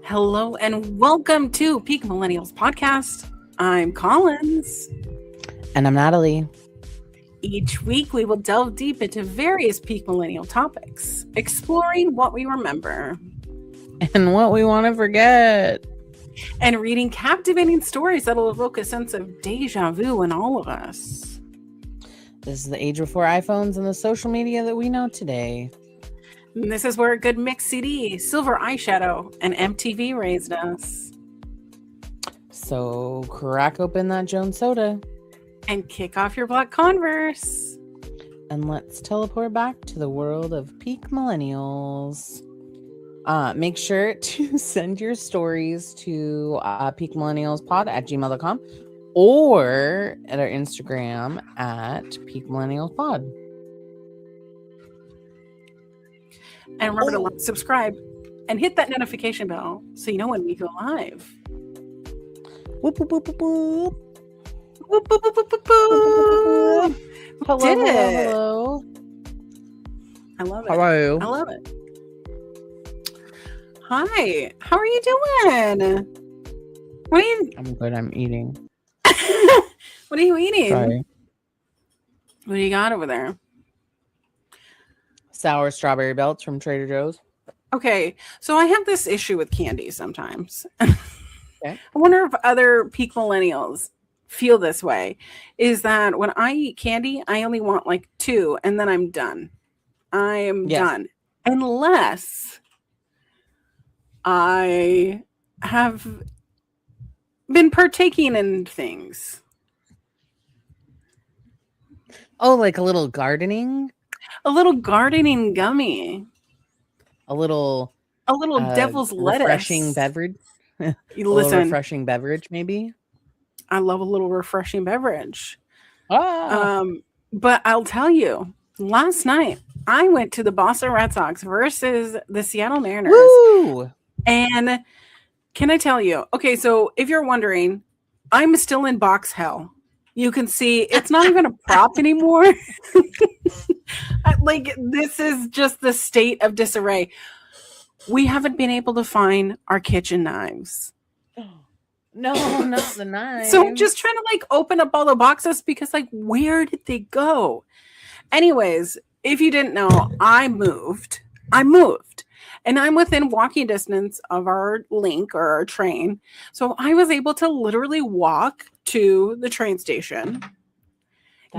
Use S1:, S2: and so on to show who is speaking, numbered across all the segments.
S1: Hello and welcome to Peak Millennials Podcast. I'm Collins.
S2: And I'm Natalie.
S1: Each week we will delve deep into various peak millennial topics, exploring what we remember
S2: and what we want to forget,
S1: and reading captivating stories that'll evoke a sense of deja vu in all of us.
S2: This is the age before iPhones and the social media that we know today.
S1: And this is where a good mix CD, silver eyeshadow, and MTV raised us.
S2: So crack open that Jones soda.
S1: And kick off your black Converse.
S2: And let's teleport back to the world of peak millennials. Make sure to send your stories to peakmillennialspod@gmail.com or at our Instagram at peakmillennialspod.
S1: And remember to like, subscribe, and hit that notification bell so you know when we go live.
S2: Whoop, whoop, whoop, whoop, whoop.
S1: Whoop, whoop, whoop, whoop, whoop, whoop.
S2: Hello,
S1: Did
S2: hello,
S1: it.
S2: hello.
S1: I love it.
S2: Hello.
S1: I love it. Hi. How are you doing? What are you?
S2: I'm good. I'm eating.
S1: What are you eating?
S2: Sorry.
S1: What do you got over there?
S2: Sour strawberry belts from Trader Joe's.
S1: Okay, so I have this issue with candy sometimes.
S2: Okay.
S1: I wonder if other peak millennials feel this way. Is that when I eat candy, I only want like 2 and then I'm done. I am done. Unless I have been partaking in things.
S2: Oh, like a little gardening?
S1: A little gardening gummy.
S2: A little
S1: devil's lettuce.
S2: Refreshing beverage.
S1: Listen,
S2: refreshing beverage, maybe.
S1: I love a little refreshing beverage.
S2: Ah.
S1: But I'll tell you, last night I went to the Boston Red Sox versus the Seattle Mariners.
S2: Woo!
S1: And can I tell you? Okay, so if you're wondering, I'm still in box hell. You can see it's not even a prop anymore. Like, this is just the state of disarray. We haven't been able to find our kitchen knives.
S2: No, not the knives.
S1: So I'm just trying to like open up all the boxes because like, where did they go? Anyways, if you didn't know, I moved and I'm within walking distance of our link or our train. So I was able to literally walk to the train station,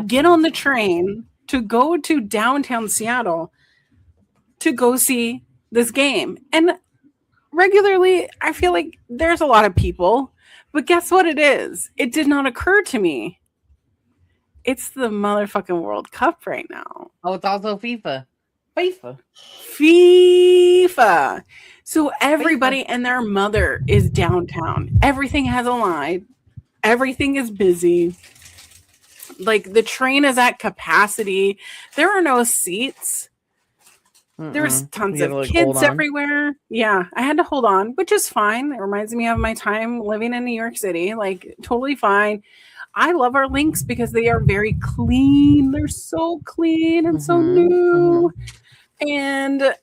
S1: get on the train to go to downtown Seattle to go see this game. And regularly, I feel like there's a lot of people, but guess what it is? It did not occur to me. It's the motherfucking World Cup right now.
S2: Oh, it's also FIFA.
S1: So everybody and their mother is downtown. Everything has a line. Everything is busy. Like, the train is at capacity. There are no seats. There's tons of kids everywhere. Yeah, I had to hold on, which is fine. It reminds me of my time living in New York City. Like, totally fine. I love our links because they are very clean. They're so clean and so new. And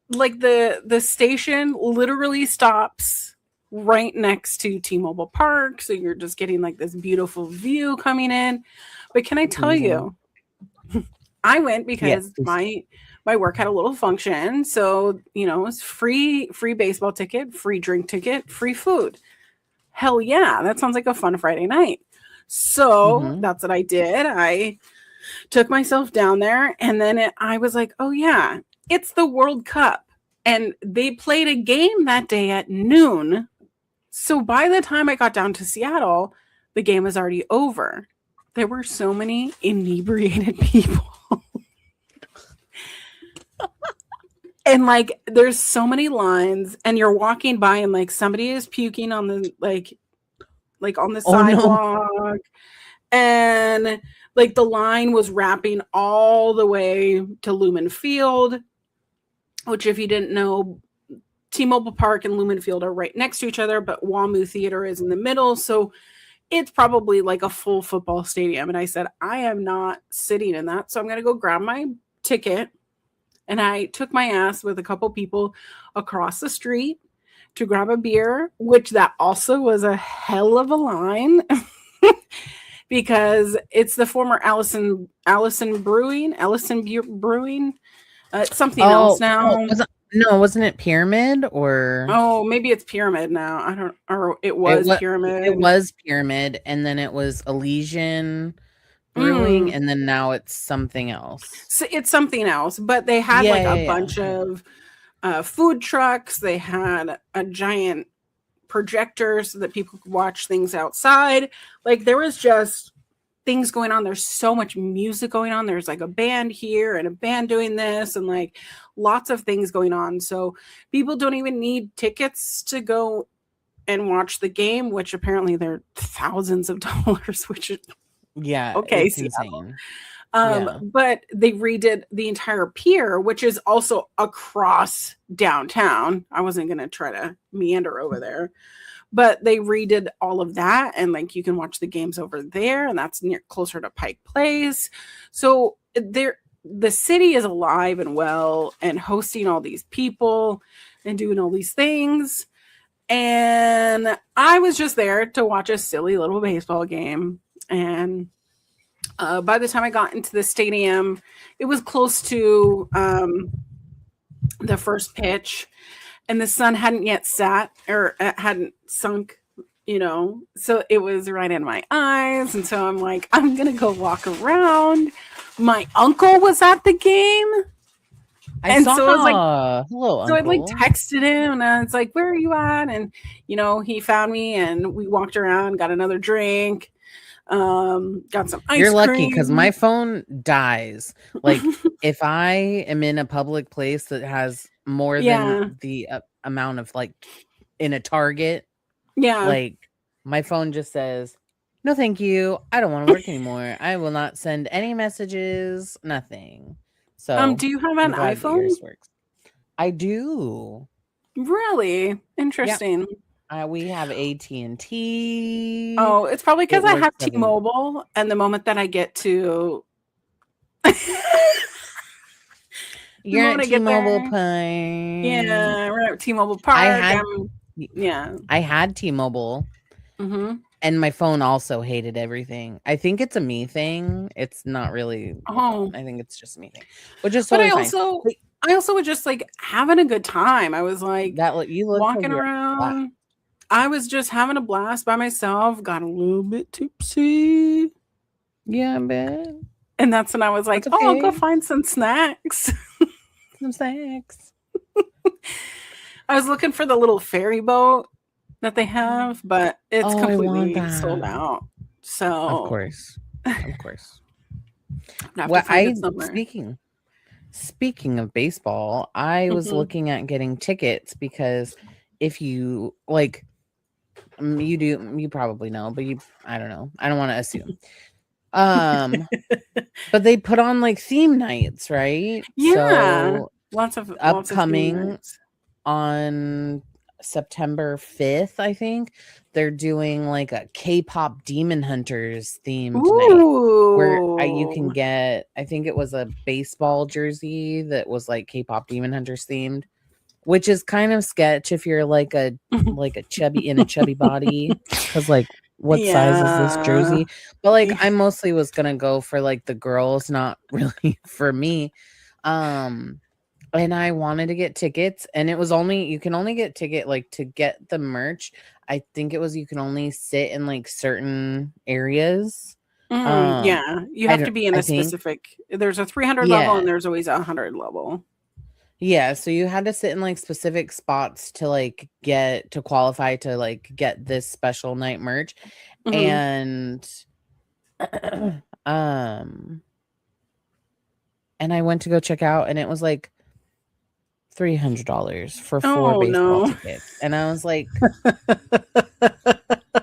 S1: like the station literally stops right next to T-Mobile Park. So you're just getting like this beautiful view coming in. But can I tell you, I went because my work had a little function. So, you know, it's free baseball ticket, free drink ticket, free food. Hell yeah. That sounds like a fun Friday night. So that's what I did. I took myself down there and then I was like, oh yeah, it's the World Cup. And they played a game that day at noon. So by the time I got down to Seattle, the game was already over. There were so many inebriated people. And like, there's so many lines and you're walking by and like somebody is puking on the, like on the sidewalk. No. And like the line was wrapping all the way to Lumen Field, which if you didn't know, T-Mobile Park and Lumen Field are right next to each other, but WAMU Theater is in the middle. So it's probably like a full football stadium. And I said, I am not sitting in that. So I'm going to go grab my ticket. And I took my ass with a couple people across the street to grab a beer, which that also was a hell of a line because it's the former Brewing. It's something else now.
S2: Wasn't it Pyramid or
S1: Oh, maybe it's Pyramid now. I don't, or it
S2: it
S1: was
S2: was
S1: Pyramid.
S2: Pyramid, and then it was Elysian Brewing,
S1: Mm.
S2: and then now it's something else.
S1: So it's something else, but they had like a bunch of food trucks. They had a giant projector so that people could watch things outside. Like there was just things going on. There's so much music going on. There's like a band here and a band doing this and like lots of things going on. So people don't even need tickets to go and watch the game, which apparently they're thousands of dollars, which is okay.
S2: It's insane.
S1: But they redid the entire pier, which is also across downtown. I wasn't going to try to meander over there, but they redid all of that. And like, you can watch the games over there, and that's closer to Pike Place. So the city is alive and well and hosting all these people and doing all these things. And I was just there to watch a silly little baseball game. And by the time I got into the stadium, it was close to the first pitch, and the sun hadn't yet set or hadn't sunk, so it was right in my eyes. And so I'm like, I'm going to go walk around. My uncle was at the game. So I was like,
S2: hello,
S1: so
S2: uncle.
S1: I like texted him and I was like, where are you at? And, he found me and we walked around, got another drink. Got some ice
S2: You're
S1: cream.
S2: lucky because my phone dies. Like if I am in a public place that has more than the amount of like in a Target, like my phone just says, no, thank you. I don't want to work anymore. I will not send any messages, nothing. So
S1: do you have an iPhone?
S2: I do.
S1: Really? Interesting.
S2: We have AT&T.
S1: Oh, it's probably because I have T-Mobile, and the moment that I get to
S2: you're at T-Mobile Park.
S1: Yeah, we're at T-Mobile Park.
S2: I had T-Mobile, and my phone also hated everything. I think it's a me thing. It's not really. I think it's just a me thing, which is totally fine.
S1: I also was just like having a good time. I was like
S2: you
S1: walking around. I was just having a blast by myself. Got a little bit tipsy.
S2: Yeah, I bet.
S1: And that's when I was like, I'll go find some snacks.
S2: Some snacks.
S1: I was looking for the little ferry boat that they have, but it's completely sold out. So
S2: of course. Well, speaking of baseball, I was looking at getting tickets because if you like, you probably know, but I don't know. I don't want to assume. But they put on like theme nights, right?
S1: Yeah.
S2: So
S1: lots of
S2: upcoming on September 5th, I think they're doing like a K-pop Demon Hunters theme tonight, where you can get, I think it was a baseball jersey that was like K-pop Demon Hunters themed, which is kind of sketch if you're like a chubby body, because like what size is this jersey? But like I mostly was gonna go for like the girls, not really for me. And I wanted to get tickets, and it was you can only get ticket like to get the merch. I think it was you can only sit in like certain areas.
S1: You have to be in a specific. There's a 300 level, and there's always a 100 level.
S2: Yeah, so you had to sit in like specific spots to like get to qualify to like get this special night merch. And and I went to go check out, and it was like $300 for 4 baseball tickets. And I was like,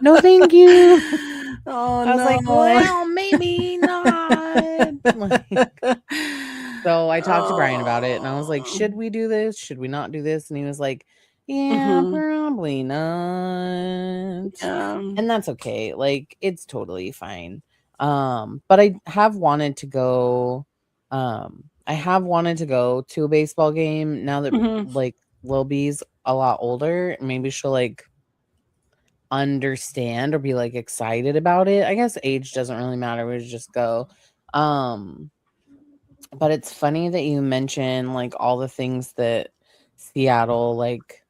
S2: no, thank you. I was like, well, maybe not. So I talked to Brian about it, and I was like, should we do this? Should we not do this? And he was like, yeah, probably not. And that's okay. Like, it's totally fine. But I have wanted to go. I have wanted to go to a baseball game now that like Lil B's a lot older, maybe she'll like understand or be like excited about it. I guess age doesn't really matter. We just go. Um, but it's funny that you mention like all the things that Seattle like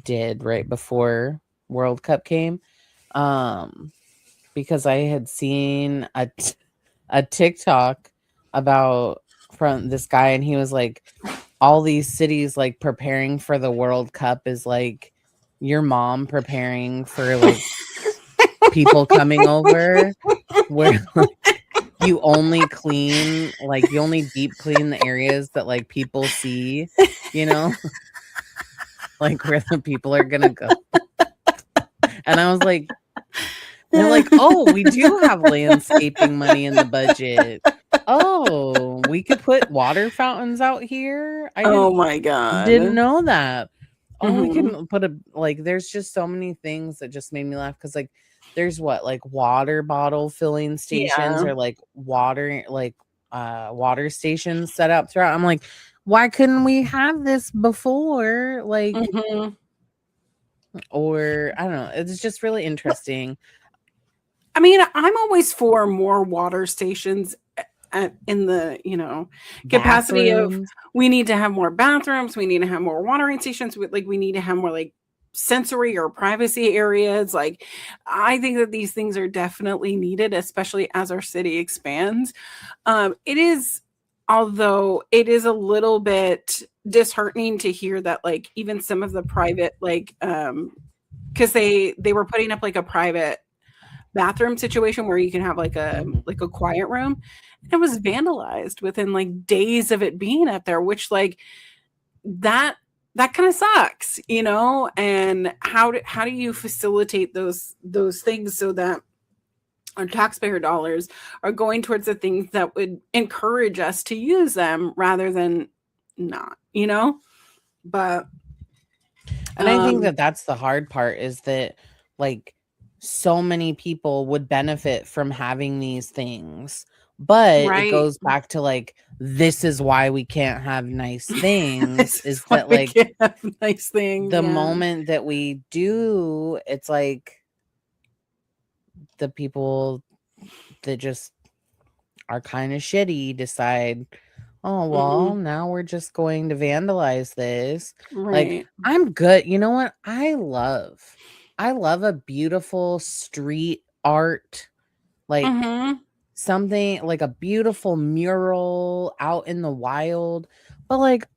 S2: did right before World Cup came. Um, because I had seen a TikTok about from this guy, and he was like, all these cities like preparing for the World Cup is like your mom preparing for like people coming over, where like you only clean, like you only deep clean the areas that like people see, you know, like where the people are gonna go. And I was like, they're like, oh, we do have landscaping money in the budget. Oh, we could put water fountains out here. I
S1: Oh
S2: didn't
S1: my
S2: didn't
S1: god.
S2: know that. Oh, we
S1: Mhm.
S2: can put a like there's just so many things that just made me laugh because like there's what like water bottle filling stations
S1: Yeah.
S2: or like water stations set up throughout. I'm like, why couldn't we have this before? Like,
S1: Mhm.
S2: or I don't know. It's just really interesting.
S1: I mean, I'm always for more water stations in the, capacity of
S2: Bathrooms.
S1: we need to have more bathrooms, we need to have more watering stations, we need to have more like sensory or privacy areas. Like, I think that these things are definitely needed, especially as our city expands. It is, although it is a little bit disheartening to hear that like even some of the private because they were putting up like a private bathroom situation where you can have like a quiet room. It was vandalized within like days of it being up there, which like that that kind of sucks, and how do you facilitate those things so that our taxpayer dollars are going towards the things that would encourage us to use them rather than not. But
S2: And I think that that's the hard part is that like so many people would benefit from having these things. But it
S1: right.
S2: goes back to like this is why we can't have nice things
S1: This is
S2: is
S1: why
S2: that
S1: we
S2: like
S1: can't have nice things.
S2: the
S1: Yeah.
S2: moment that we do, it's like the people that just are kind of shitty decide, oh, well,
S1: Mhm.
S2: now we're just going to vandalize this. Like,
S1: Right.
S2: I'm good. You know what? I love a beautiful street art, like
S1: Mhm.
S2: something like a beautiful mural out in the wild. But like,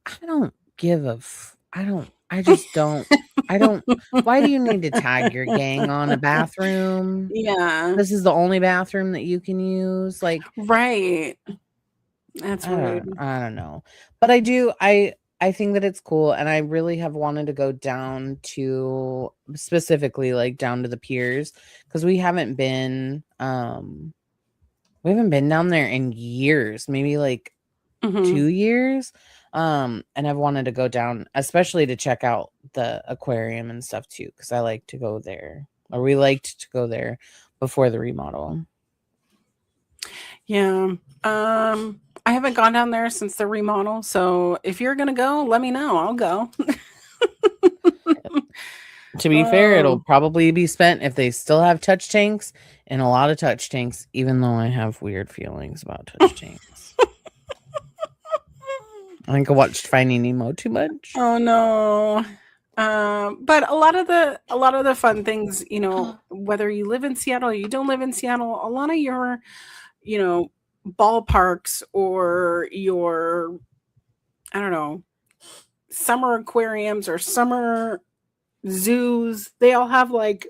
S2: I just don't, I don't, why do you need to tag your gang on a bathroom?
S1: Yeah.
S2: This is the only bathroom that you can use. Like,
S1: Right. That's rude.
S2: I don't know. But I think that it's cool, and I really have wanted to go down to specifically like down to the piers because we haven't been down there in years, maybe like
S1: Mhm.
S2: 2 years. And I've wanted to go down especially to check out the aquarium and stuff too because I like to go there, or we liked to go there before the remodel.
S1: Yeah. I haven't gone down there since the remodel, so if you're gonna go, let me know. I'll go.
S2: To be fair, it'll
S1: Oh.
S2: probably be spent if they still have touch tanks, and a lot of touch tanks, even though I have weird feelings about touch tanks. I think I watched Finding Nemo too much.
S1: Oh no. But a lot of the fun things, whether you live in Seattle or you don't live in Seattle, a lot of your, you know, ballparks or your, I don't know, summer aquariums or summer zoos, they all have like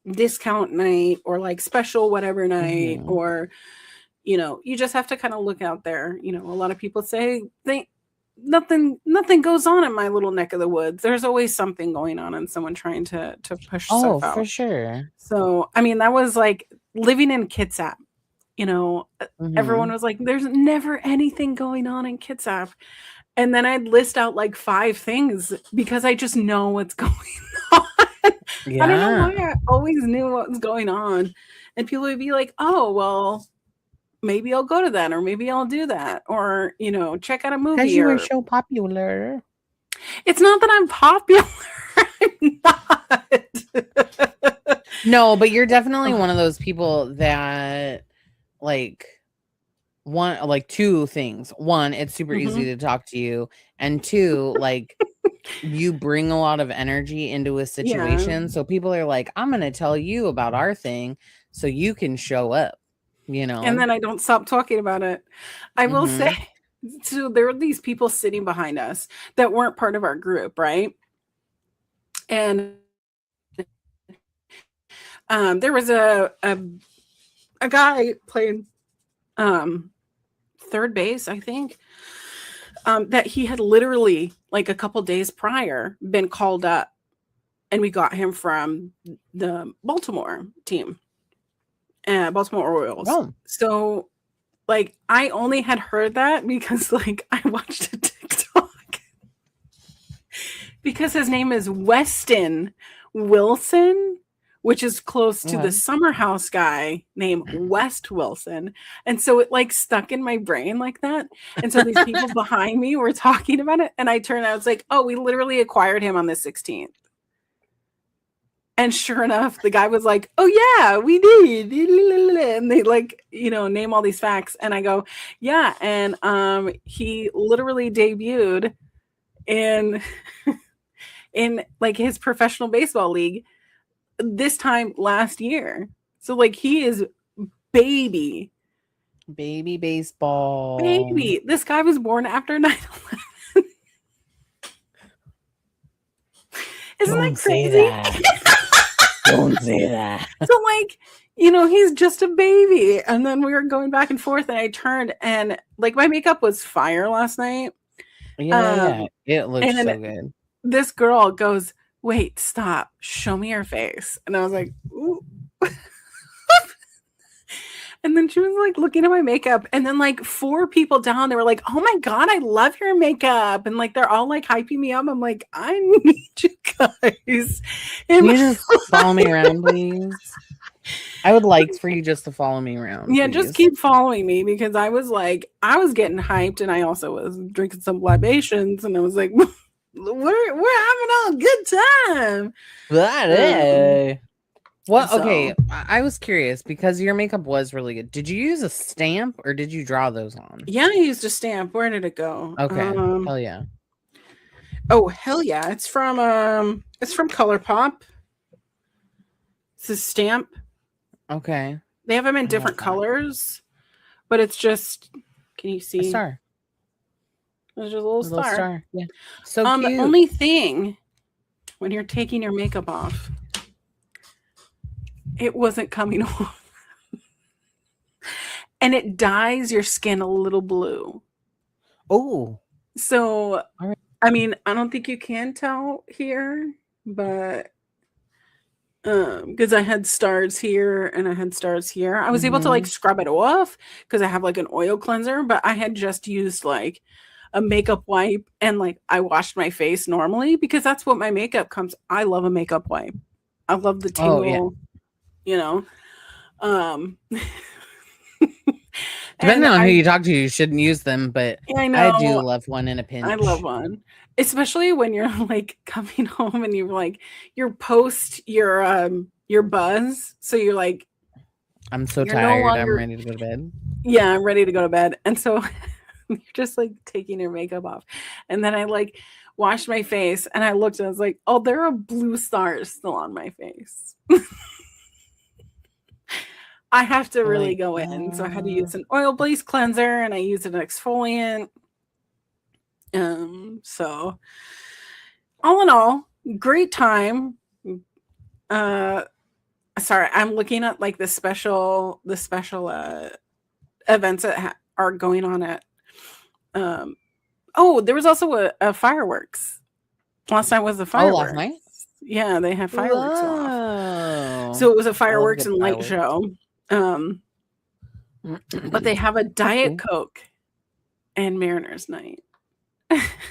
S1: discount night or like special whatever night,
S2: Mhm.
S1: or you just have to kind of look out there. A lot of people say they nothing goes on in my little neck of the woods. There's always something going on and someone trying to push
S2: Oh,
S1: stuff
S2: for
S1: out.
S2: sure.
S1: So I mean, that was like living in Kitsap. Everyone
S2: Mhm.
S1: was like, there's never anything going on in Kitsap. And then I'd list out like 5 things because I just know what's going on. I don't know
S2: Yeah.
S1: why I always knew what was going on. And people would be like, "Oh, well, maybe I'll go to that, or maybe I'll do that, or, check out a
S2: Because
S1: movie."
S2: you were
S1: Or
S2: so popular.
S1: it's not that I'm popular.
S2: No, but you're definitely one of those people that like two things. One, it's super easy to talk to you, and two, like you bring a lot of energy into a situation.
S1: Yeah.
S2: So people are like, I'm gonna tell you about our thing so you can show up, you know.
S1: And then I don't stop talking about it. I will say,
S2: Mhm.
S1: so there were these people sitting behind us that weren't part of our group, right? And there was a guy playing third base, I think, that he had literally like a couple days prior been called up, and we got him from the Baltimore team, Baltimore Orioles.
S2: Oh.
S1: So like I only had heard that because like I watched a TikTok because his name is Weston Wilson, which is close to the Summer House guy named West Wilson. And so it like stuck in my brain like that. And so these people behind me were talking about it. And I turned out, I was like, oh, we literally acquired him on the 16th. And sure enough, the guy was like, oh, yeah, we did. And they like, you know, name all these facts. And I go, yeah. And he literally debuted in in like his professional baseball league this time last year. So like he is baby
S2: baseball.
S1: Baby. This guy was born after 9/11. Isn't
S2: Don't
S1: that
S2: say
S1: crazy?
S2: that. Don't say that.
S1: So like, you know, he's just a baby. And then we were going back and forth and I turned and like my makeup was fire last night.
S2: Yeah. It looks
S1: and
S2: so good.
S1: This girl goes, wait, stop, show me your face. And I was like, ooh. And then she was like looking at my makeup, and then like 4 people down, they were like, oh my God, I love your makeup. And like they're all like hyping me up. I'm like, I need you guys.
S2: Can you just follow me around, please? I would like for you just to follow me around.
S1: Yeah,
S2: please.
S1: just keep following me because I was getting hyped, and I also was drinking some libations, and I was like, we're having a good time.
S2: What? Okay, I was curious because your makeup was really good. Did you use a stamp or did you draw those on?
S1: Yeah, I used a stamp. Where did it go?
S2: Okay, hell yeah.
S1: Oh hell yeah! It's from ColourPop. It's a stamp.
S2: Okay.
S1: They have them in different colors, but it's just. Can you see?
S2: A star.
S1: There's just a little star.
S2: Yeah. So cute.
S1: The only thing when you're taking your makeup off, it wasn't coming off. And it dyes your skin a little blue.
S2: Oh.
S1: So, right. I mean, I don't think you can tell here, but because I had stars here and I had stars here. I was able to like scrub it off because I have like an oil cleanser, but I had just used like a makeup wipe and like I washed my face normally because that's what my makeup comes. I love a makeup wipe. I love the tingle, you know.
S2: Depending on who you talk to, you shouldn't use them, but
S1: I know.
S2: I do love one in a pinch.
S1: I love one. Especially when you're like coming home and you're like you're post your buzz. So you're like
S2: I'm so tired. I'm ready to go to bed.
S1: Yeah, I'm ready to go to bed. And so you're just like taking your makeup off. And then I like washed my face and I looked and I was like, oh, there are blue stars still on my face. I have to really go in. So I had to use an oil-based cleanser and I used an exfoliant. So all in all, great time. Sorry, I'm looking at like the special events that are going on at there was also a fireworks. Last night was the fireworks.
S2: Oh, last night?
S1: Yeah, they had fireworks off. So it was a fireworks and light show. But they have a Diet Coke and Mariners night.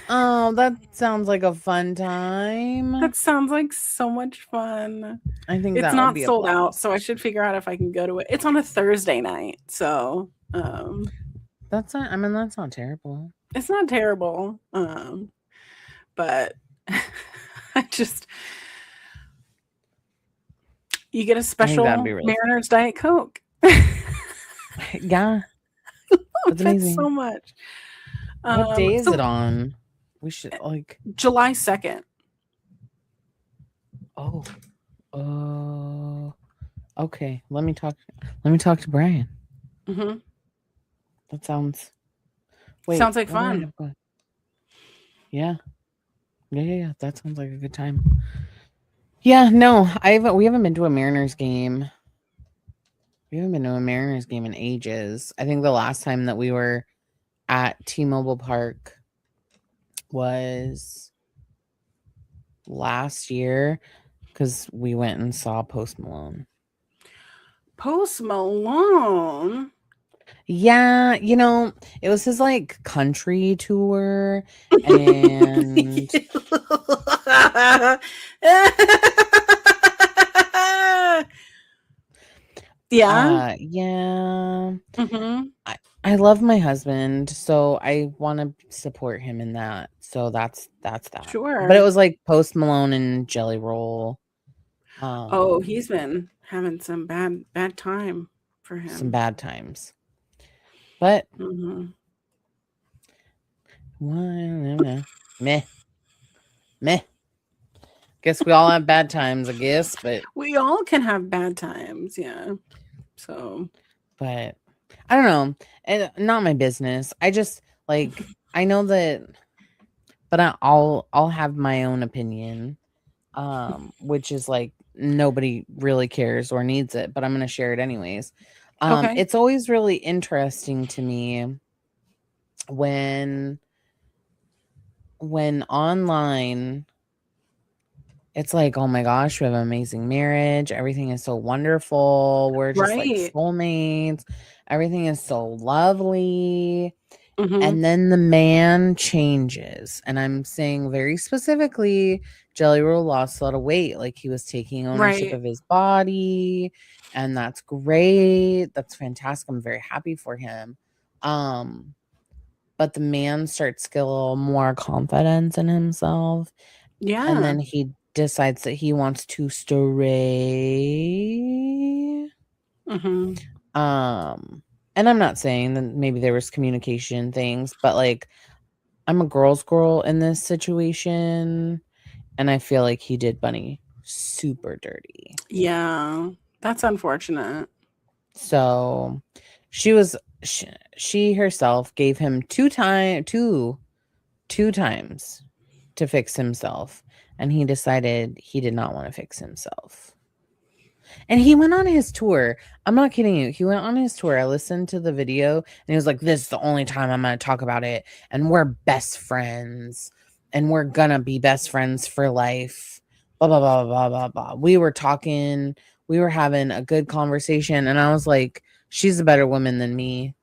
S2: Oh, that sounds like a fun time.
S1: That sounds like so much fun.
S2: I think
S1: it's not sold out, so I should figure out if I can go to it. It's on a Thursday night, so
S2: that's not. I mean, that's not terrible.
S1: It's not terrible, but I just, You get a
S2: I think that'd
S1: special
S2: be really
S1: Mariners Diet Coke.
S2: yeah. That's
S1: That's
S2: amazing.
S1: so much.
S2: What day is
S1: So
S2: it on? We should like
S1: July 2nd.
S2: oh okay. Let me talk to Brian.
S1: Mm-hmm.
S2: That sounds wait,
S1: Sounds like
S2: what do I
S1: fun.
S2: have going? Yeah. Yeah. That sounds like a good time. Yeah, no, we haven't been to a Mariners game. We haven't been to a Mariners game in ages. I think the last time that we were at T-Mobile Park was last year because we went and saw Post Malone.
S1: Post Malone.
S2: Yeah, it was his like country tour and
S1: Yeah.
S2: yeah.
S1: Mm-hmm.
S2: I love my husband, so I want to support him in that. So that's that. But it
S1: Sure.
S2: was like Post Malone and Jelly Roll.
S1: Oh, he's been having some bad time for
S2: Some
S1: him.
S2: bad times. But
S1: Mm-hmm.
S2: meh. Guess we all have bad times, I guess, but
S1: We all can have bad times, yeah. So
S2: I don't know. And not my business. I just like I know that but I'll have my own opinion. Which is like nobody really cares or needs it, but I'm gonna share it anyways.
S1: okay.
S2: It's always really interesting to me when online it's like, oh my gosh, we have an amazing marriage. Everything is so wonderful. We're just like
S1: Right.
S2: soulmates. Everything is so lovely.
S1: Mm-hmm.
S2: And then the man changes. And I'm saying very specifically, Jelly Roll lost a lot of weight. Like he was taking ownership
S1: Right.
S2: of his body. And that's great. That's fantastic. I'm very happy for him. But the man starts to get a little more confidence in himself.
S1: Yeah.
S2: And then he decides that he wants to stray.
S1: Mm-hmm.
S2: And I'm not saying that maybe there was communication things, but like I'm a girl's girl in this situation, and I feel like he did Bunny super dirty.
S1: Yeah. That's unfortunate.
S2: So she herself gave him two times to fix himself, and he decided he did not want to fix himself. And he went on his tour. I'm not kidding you. He went on his tour. I listened to the video and he was like, this is the only time I'm going to talk about it. And we're best friends. And we're going to be best friends for life. Blah, blah, blah, blah, blah, blah. We were talking. We were having a good conversation. And I was like, she's a better woman than me.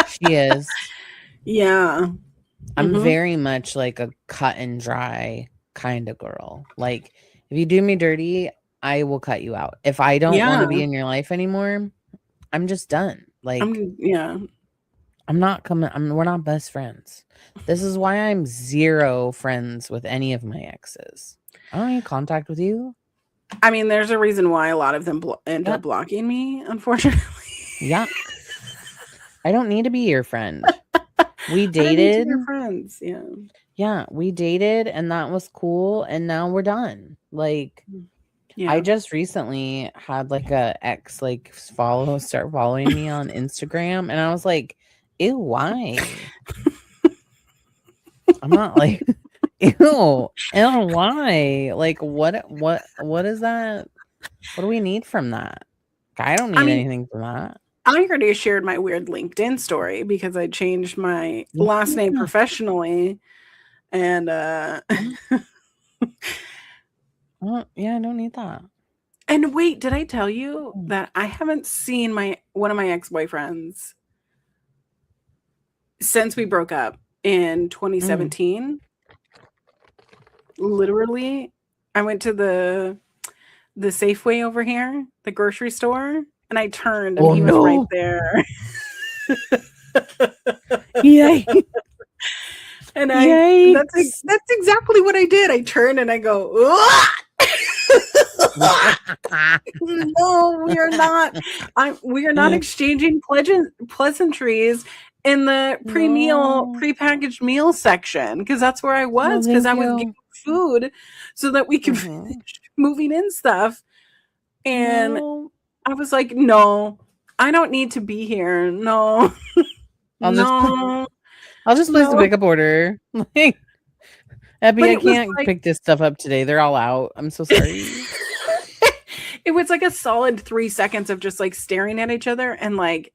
S2: She is.
S1: Yeah.
S2: I'm
S1: Mhm.
S2: very much like a cut and dry kind of girl. Like, if you do me dirty, I will cut you out. If I don't want to be
S1: Yeah.
S2: in your life anymore, I'm just done. Like,
S1: Yeah.
S2: I'm not coming. We're not best friends. This is why I'm zero friends with any of my exes. I don't need contact with you.
S1: I mean, there's a reason why a lot of them end
S2: Yeah.
S1: up blocking me, unfortunately.
S2: Yeah. I don't need to be your friend. We
S1: I don't need to
S2: dated.
S1: be your friends. Yeah.
S2: Yeah, we dated and that was cool. And now we're done. Like,
S1: Yeah.
S2: I just recently had like a ex like start following me on Instagram, and I was like, ew, why? I'm not like ew, why? Like what is that? What do we need from that? I don't need
S1: I mean,
S2: anything from that.
S1: I already shared my weird LinkedIn story because I changed my
S2: Yeah.
S1: last name professionally. And
S2: Yeah, I don't need that.
S1: and wait, did I tell you that I haven't seen one of my ex-boyfriends since we broke up in 2017? Literally, I went to the Safeway over here, the grocery store, and I turned and he was right there.
S2: Yeah.
S1: And
S2: Yikes.
S1: that's exactly what I did. I turned and I go, no, we are not. We are not exchanging pleasantries in the
S2: No.
S1: prepackaged meal section, because that's where I
S2: No,
S1: was, because
S2: thank
S1: I was
S2: you.
S1: getting food so that we could
S2: Mhm.
S1: finish moving in stuff. And
S2: No.
S1: I was like, no, I don't need to be here. No,
S2: I'll just
S1: no,
S2: place a
S1: no.
S2: pickup order. Like, Abby,
S1: But
S2: I
S1: it was
S2: can't
S1: like
S2: pick this stuff up today. They're all out. I'm so sorry.
S1: it was like a solid 3 seconds of just like staring at each other and like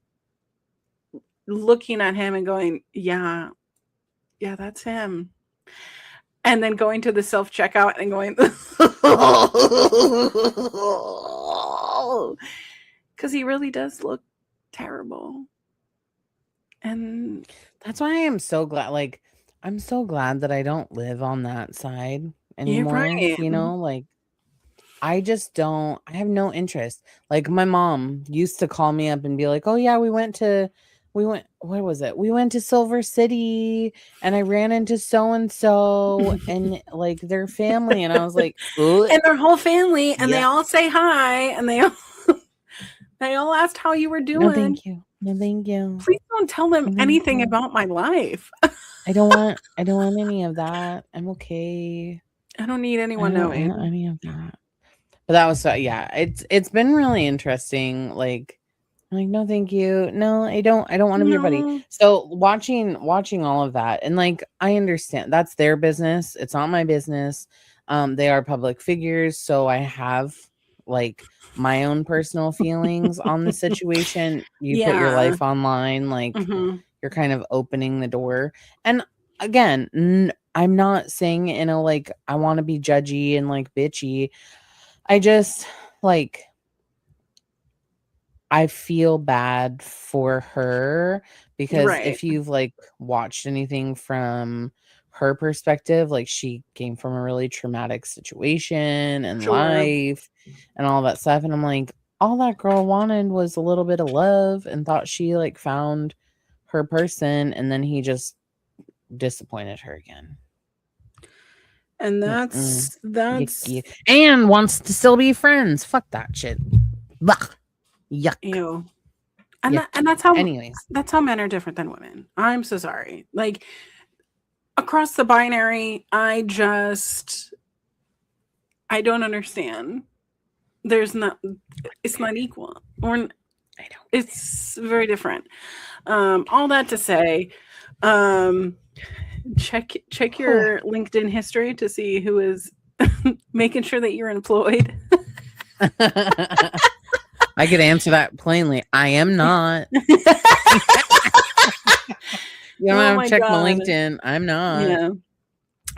S1: looking at him and going, yeah, that's him. And then going to the self checkout and going, because he really does look terrible. And
S2: That's why I am so glad. Like, I'm so glad that I don't live on that side
S1: you're
S2: anymore.
S1: right.
S2: You know, like, I just don't, I have no interest. Like, my mom used to call me up and be like, oh, yeah, where was it? We went to Silver City and I ran into so and so and like their family. And I was like, ugh,
S1: And their whole family, and they
S2: yeah.
S1: all say hi, and they all asked how you were
S2: No,
S1: doing.
S2: thank you. No, thank you.
S1: Please don't tell them
S2: No, thank
S1: anything
S2: you.
S1: about my life.
S2: I don't want any of that. I'm okay.
S1: I don't need
S2: I
S1: anyone
S2: don't want
S1: knowing.
S2: any of that. But that was yeah, it's been really interesting. Like, I'm like, no, thank you. No, I don't want to be your buddy.
S1: No.
S2: So watching all of that, and like, I understand that's their business. It's not my business. They are public figures, so I have like my own personal feelings on the situation. You put your
S1: Yeah.
S2: life online, like
S1: Mhm.
S2: you're kind of opening the door. And again, I'm not saying it in a like I want to be judgy and like bitchy. I just like I feel bad for her because
S1: Right.
S2: if you've like watched anything from her perspective, like she came from a really traumatic situation and
S1: Sure.
S2: life and all that stuff. And I'm like, all that girl wanted was a little bit of love and thought she like found her person, and then he just disappointed her again.
S1: And
S2: Mm-mm.
S1: that's
S2: Yucky. And wants to still be friends. Fuck that shit. Blah. Yuck.
S1: ew. And
S2: Yucky. Anyways,
S1: that's how men are different than women. I'm so sorry. Like across the binary, I don't understand. It's not equal.
S2: I don't.
S1: It's very different. All that to say, check your LinkedIn history to see who is making sure that you're employed.
S2: I could answer that plainly. I am not. You don't have to check my LinkedIn. I'm not.
S1: Yeah.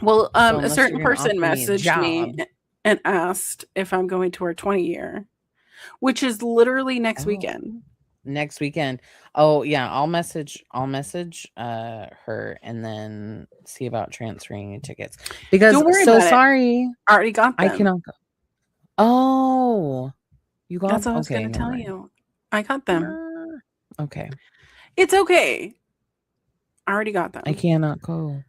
S1: Well,
S2: So
S1: a
S2: unless
S1: certain
S2: you're gonna
S1: person
S2: offer me a
S1: messaged me
S2: job.
S1: and asked if I'm going to our 20 year, which is literally next weekend.
S2: Next weekend. Oh yeah, I'll message her and then see about transferring tickets. Because
S1: Don't worry
S2: so
S1: about it.
S2: sorry.
S1: I already got them.
S2: I cannot go. Oh. You got
S1: That's what I was
S2: okay,
S1: going to
S2: never
S1: tell
S2: mind.
S1: you. I got them.
S2: Okay.
S1: It's okay. I already got them.
S2: I cannot go.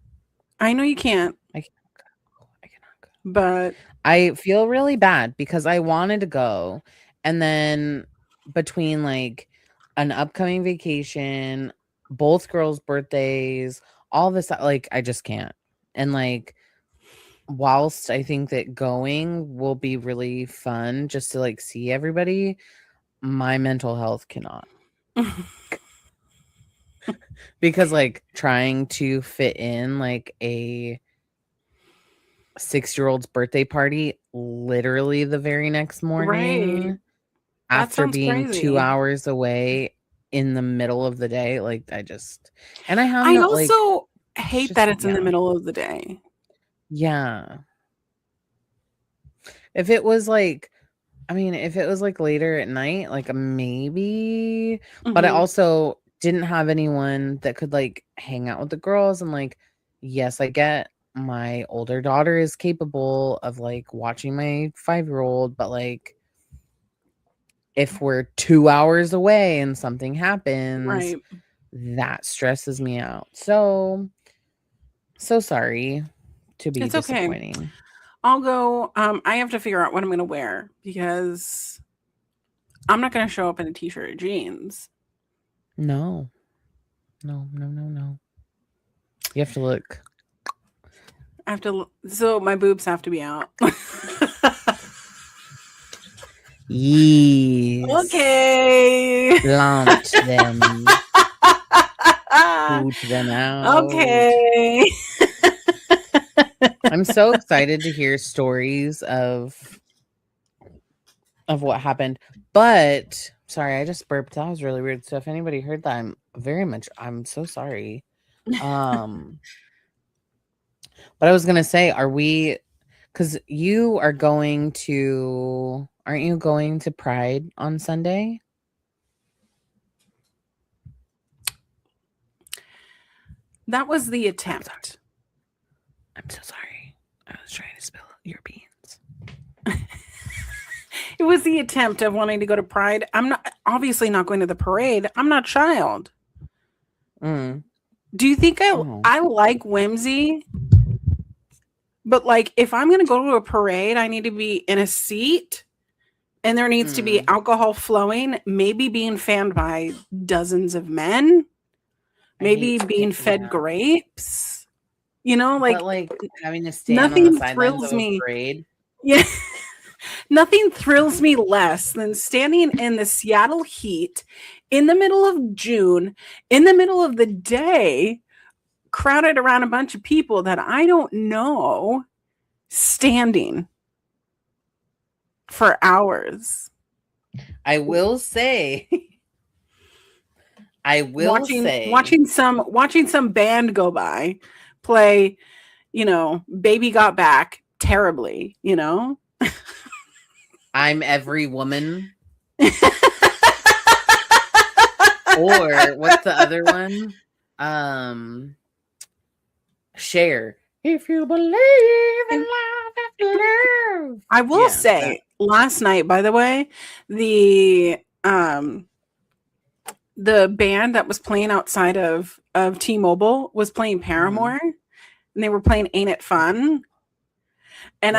S1: I know you can't.
S2: I cannot go.
S1: But
S2: I feel really bad because I wanted to go, and then between like an upcoming vacation, both girls' birthdays, all this, like I just can't. And like whilst I think that going will be really fun just to like see everybody, my mental health cannot. Because like trying to fit in like a 6-year-old's birthday party literally the very next morning
S1: right.
S2: after being
S1: crazy.
S2: 2 hours away in the middle of the day, like I have
S1: I
S2: no
S1: also
S2: like
S1: hate that it's in the middle of the day.
S2: Yeah. If it was like later at night, like maybe, but I also didn't have anyone that could like hang out with the girls. And like, yes, I get my older daughter is capable of like watching my 5-year-old, but like if we're 2 hours away and something happens,
S1: Right.
S2: that stresses me out. So So sorry to be
S1: It's okay.
S2: disappointing.
S1: I'll go. I have to figure out what I'm going to wear because I'm not going to show up in a t-shirt or jeans.
S2: No. No. You have to look.
S1: I have to. So my boobs have to be out.
S2: Yes.
S1: Okay.
S2: Flaunt them. Boot them out.
S1: Okay.
S2: I'm so excited to hear stories of what happened. But sorry, I just burped. That was really weird. So if anybody heard that, I'm so sorry. But I was gonna say, are we, because you are going to, aren't you going to Pride on Sunday?
S1: That was the attempt.
S2: I'm so sorry. I was trying to spill your beans.
S1: It was the attempt of wanting to go to Pride. I'm not obviously not going to the parade. I'm not child.
S2: Mm.
S1: Do you think I like whimsy? But like if I'm going to go to a parade, I need to be in a seat and there needs to be alcohol flowing, maybe being fanned by dozens of men, maybe being fed grapes. You know,
S2: But like having to stand
S1: nothing
S2: on the sidelines
S1: thrills
S2: of a
S1: me.
S2: parade.
S1: Yeah. Nothing thrills me less than standing in the Seattle heat in the middle of June, in the middle of the day, crowded around a bunch of people that I don't know, standing for hours.
S2: I will say,
S1: watching some band go by, play, Baby Got Back terribly,
S2: I'm Every Woman. Or what's the other one? Cher. If you believe in love after love.
S1: I will say last night, by the way, the band that was playing outside of T-Mobile was playing Paramore, and they were playing Ain't It Fun? And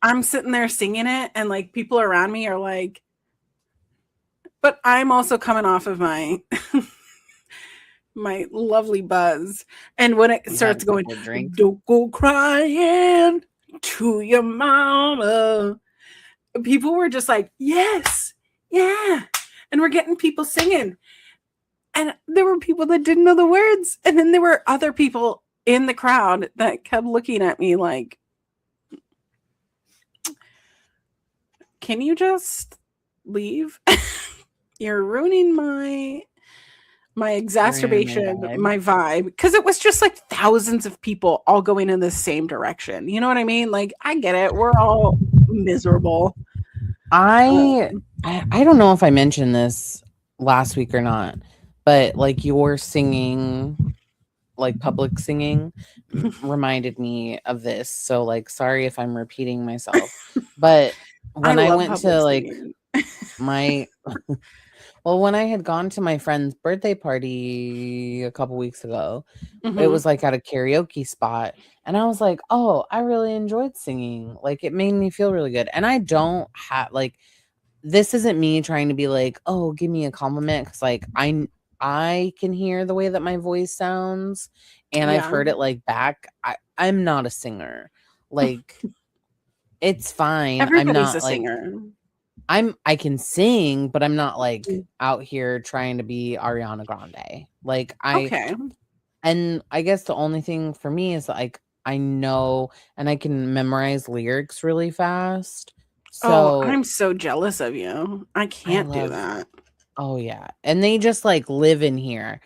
S1: I'm sitting there singing it, and like people around me are like, but I'm also coming off of my my lovely buzz. And when it starts going, don't go crying to your mama, people were just like, yes, yeah. And we're getting people singing. And there were people that didn't know the words. And then there were other people in the crowd that kept looking at me like, can you just leave? You're ruining my exacerbation, my vibe. Because it was just like thousands of people all going in the same direction. You know what I mean? Like, I get it. We're all miserable.
S2: I don't know if I mentioned this last week or not, but like your singing, like public singing, reminded me of this. So like, sorry if I'm repeating myself, but when I went to like when I had gone to my friend's birthday party a couple weeks ago, it was like at a karaoke spot. And I was like, oh, I really enjoyed singing. Like it made me feel really good. And I don't have like, this isn't me trying to be like, oh, give me a compliment. Cause like I can hear the way that my voice sounds and I've heard it like back. I'm not a singer. Like it's fine.
S1: Everybody's
S2: I'm not
S1: a singer.
S2: I can sing, but I'm not like out here trying to be Ariana Grande. Like and I guess the only thing for me is like I know and I can memorize lyrics really fast. So
S1: I'm so jealous of you. I can't do that.
S2: Oh yeah. And they just like live in here.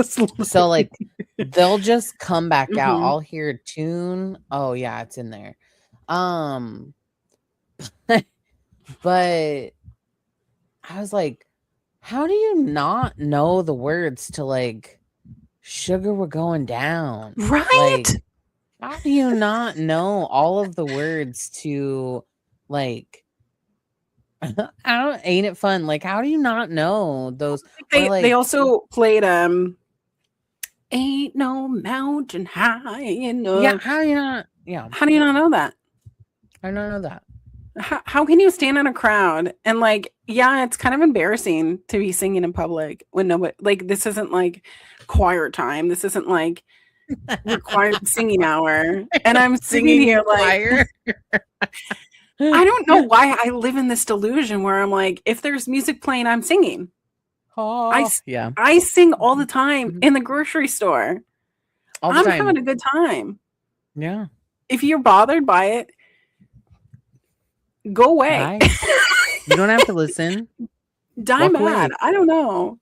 S2: So like they'll just come back out. I'll hear a tune. Oh yeah, it's in there. But I was like, how do you not know the words to like Sugar We're Going Down?
S1: Right?
S2: Like, how do you not know all of the words to like Ain't It Fun? Like, how do you not know those?
S1: They also played Ain't no mountain high enough.
S2: Yeah, how do you not? Yeah,
S1: How do you not know that?
S2: I don't know that.
S1: How can you stand in a crowd and like, yeah, it's kind of embarrassing to be singing in public when nobody, like, this isn't like choir time. This isn't like required singing hour. And I'm singing here like,
S2: choir.
S1: I don't know why I live in this delusion where I'm like, if there's music playing, I'm singing.
S2: Yeah,
S1: I sing all the time in the grocery store.
S2: all the
S1: I'm
S2: time.
S1: having a good time.
S2: Yeah.
S1: If you're bothered by it, go away.
S2: Bye. You don't have to listen.
S1: Die
S2: Walk
S1: mad.
S2: away.
S1: I don't know.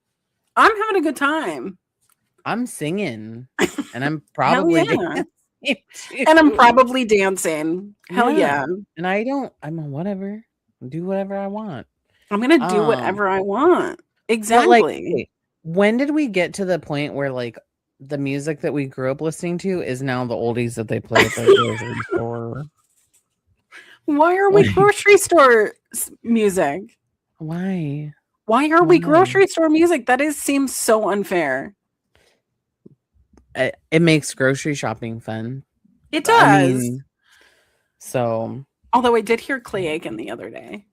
S1: I'm having a good time.
S2: I'm singing, and I'm probably dancing too.
S1: And I'm probably dancing. Hell yeah.
S2: And I'm whatever. Do whatever I want.
S1: I'm gonna do whatever I want. Exactly.
S2: Like, wait, when did we get to the point where like the music that we grew up listening to is now the oldies that they play at the grocery store?
S1: Why are we grocery store music?
S2: Why?
S1: Why are we grocery store music? That seems so unfair.
S2: It makes grocery shopping fun.
S1: It does.
S2: So,
S1: although I did hear Clay Aiken the other day,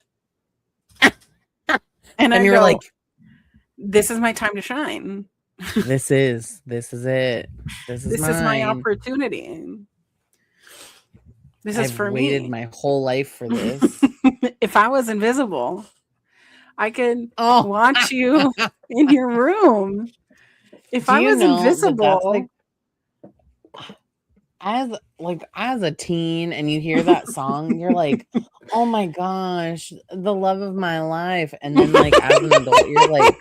S2: and you're like,
S1: "This is my time to shine.
S2: This is it. This is
S1: my opportunity. This is for me. I've waited
S2: my whole life for this.
S1: If I was invisible, I could watch you in your room. If I was invisible."
S2: As a teen and you hear that song, you're like, oh my gosh, the love of my life. And then like as an adult, you're like,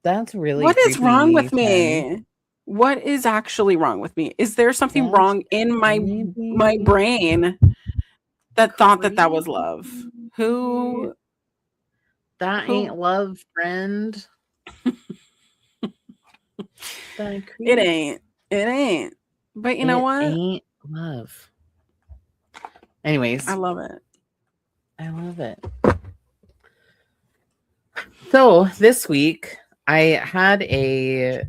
S2: that's really
S1: what is wrong with me? What is actually wrong with me? Is there something wrong in my brain that thought that was love?
S2: That ain't love, friend.
S1: It ain't. But you know what?
S2: Ain't love. Anyways.
S1: I love it.
S2: So this week I had a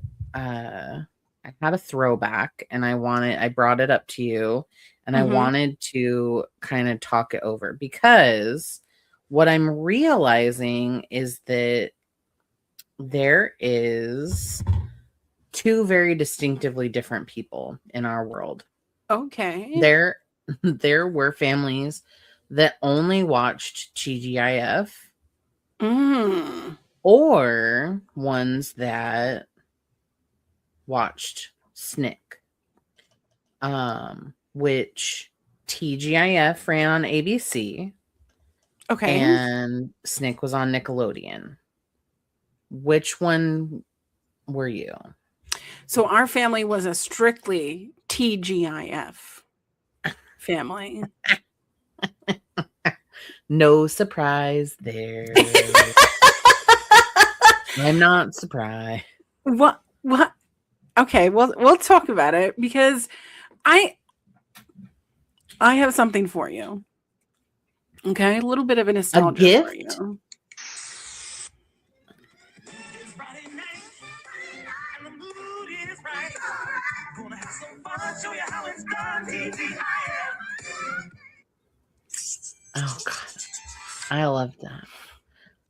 S2: throwback and I brought it up to you and I wanted to kind of talk it over because what I'm realizing is that there is two very distinctively different people in our world.
S1: Okay.
S2: There were families that only watched TGIF or ones that watched Snick, which TGIF ran on ABC.
S1: Okay.
S2: And Snick was on Nickelodeon. Which one were you?
S1: So our family was a strictly TGIF family.
S2: No surprise there. I'm not surprised.
S1: What? Okay, well, we'll talk about it because I have something for you. Okay, a little bit of a nostalgia
S2: gift?
S1: for you.
S2: Oh God, I love that.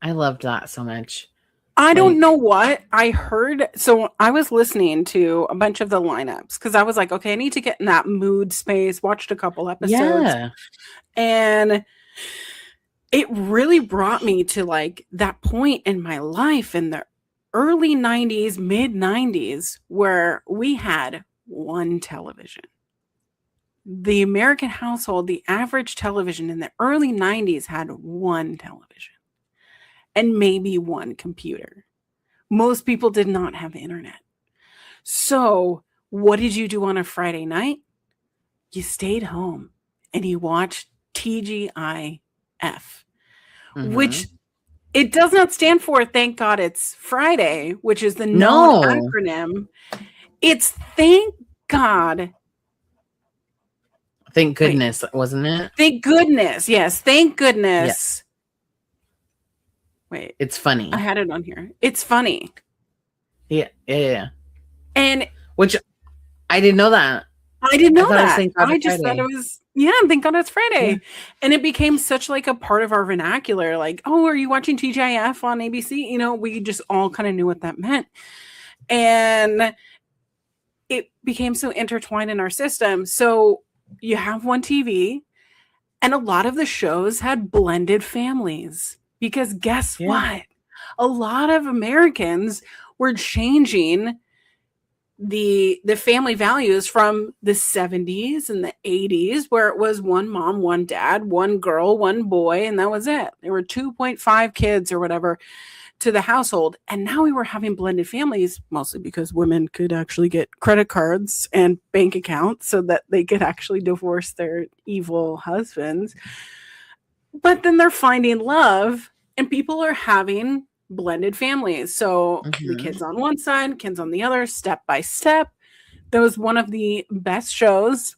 S2: I loved that so much.
S1: I don't know what I heard. So I was listening to a bunch of the lineups because I was like, okay, I need to get in that mood space. Watched a couple episodes, and it really brought me to like that point in my life in the early 90s, mid 90s, where we had one television. The American household, the average television in the early 90s had one television and maybe one computer. Most people did not have internet. So what did you do on a Friday night? You stayed home and you watched TGIF, which it does not stand for Thank God It's Friday, which is the known acronym. It's Thank God.
S2: Thank goodness, wasn't it?
S1: Thank goodness. Yes. Thank goodness.
S2: Yeah. Wait. It's funny.
S1: I had it on here. It's funny.
S2: Yeah.
S1: And
S2: which I didn't know that.
S1: I didn't
S2: I
S1: know
S2: thought it was
S1: that.
S2: Thank God
S1: I
S2: It's
S1: just thought it
S2: Friday.
S1: was, yeah, thank God it's
S2: Yeah.
S1: Friday. And it became such like a part of our vernacular. Like, oh, are you watching TGIF on ABC? You know, we just all kind of knew what that meant. And it became so intertwined in our system. So you have one TV, and a lot of the shows had blended families. Because guess
S2: Yeah.
S1: what? A lot of Americans were changing the family values from the 70s and the 80s, where it was one mom, one dad, one girl, one boy, and that was it. There were 2.5 kids or whatever to the household. And now we were having blended families, mostly because women could actually get credit cards and bank accounts so that they could actually divorce their evil husbands. But then they're finding love, and people are having blended families. So the
S2: Mm-hmm.
S1: kids on one side, kids on the other, step by step. That was one of the best shows.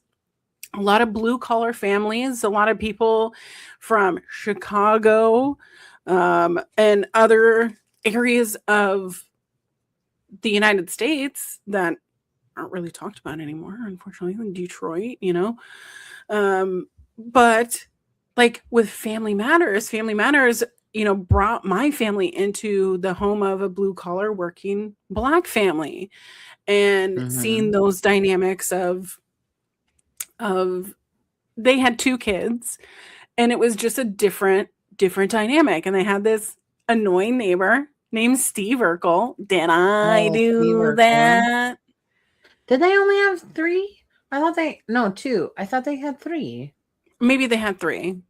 S1: A lot of blue collar families, a lot of people from Chicago and other areas of the United States that aren't really talked about anymore, unfortunately, in Detroit, you know. But like with Family Matters, you know, brought my family into the home of a blue collar working Black family, and seeing
S2: Mm-hmm.
S1: those dynamics of they had two kids, and it was just a different dynamic, and they had this annoying neighbor named Steve Urkel. Did I
S2: Oh, Steve
S1: do
S2: Urkel.
S1: that?
S2: Did they only have 3? I thought no, 2. I thought they had 3.
S1: Maybe they had three.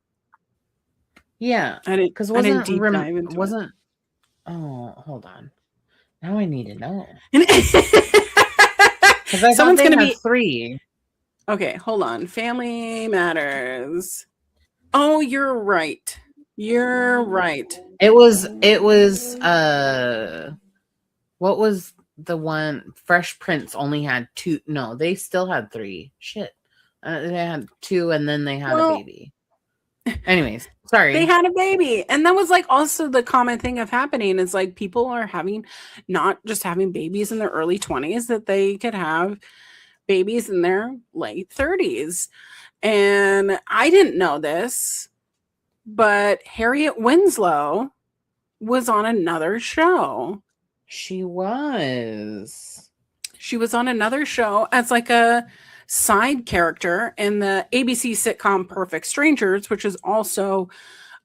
S2: Yeah, because
S1: I didn't deep dive into it.
S2: wasn't. Oh, hold on. Now I need to know because I thought
S1: Someone's
S2: they
S1: gonna
S2: had
S1: be
S2: 3.
S1: okay. Hold on. Family Matters. Oh, you're right. You're right.
S2: It was what was the one? Fresh Prince only had 2. No, they still had 3. Shit. They had 2 and then they had a
S1: Well,
S2: baby. Anyways,
S1: they
S2: sorry.
S1: had a baby, and that was like also the common thing of happening is like people are having not just having babies in their early 20s, that they could have babies in their late 30s. And I didn't know this, but Harriet Winslow was on another show.
S2: She was.
S1: She was on another show as like a side character in the ABC sitcom Perfect Strangers, which is also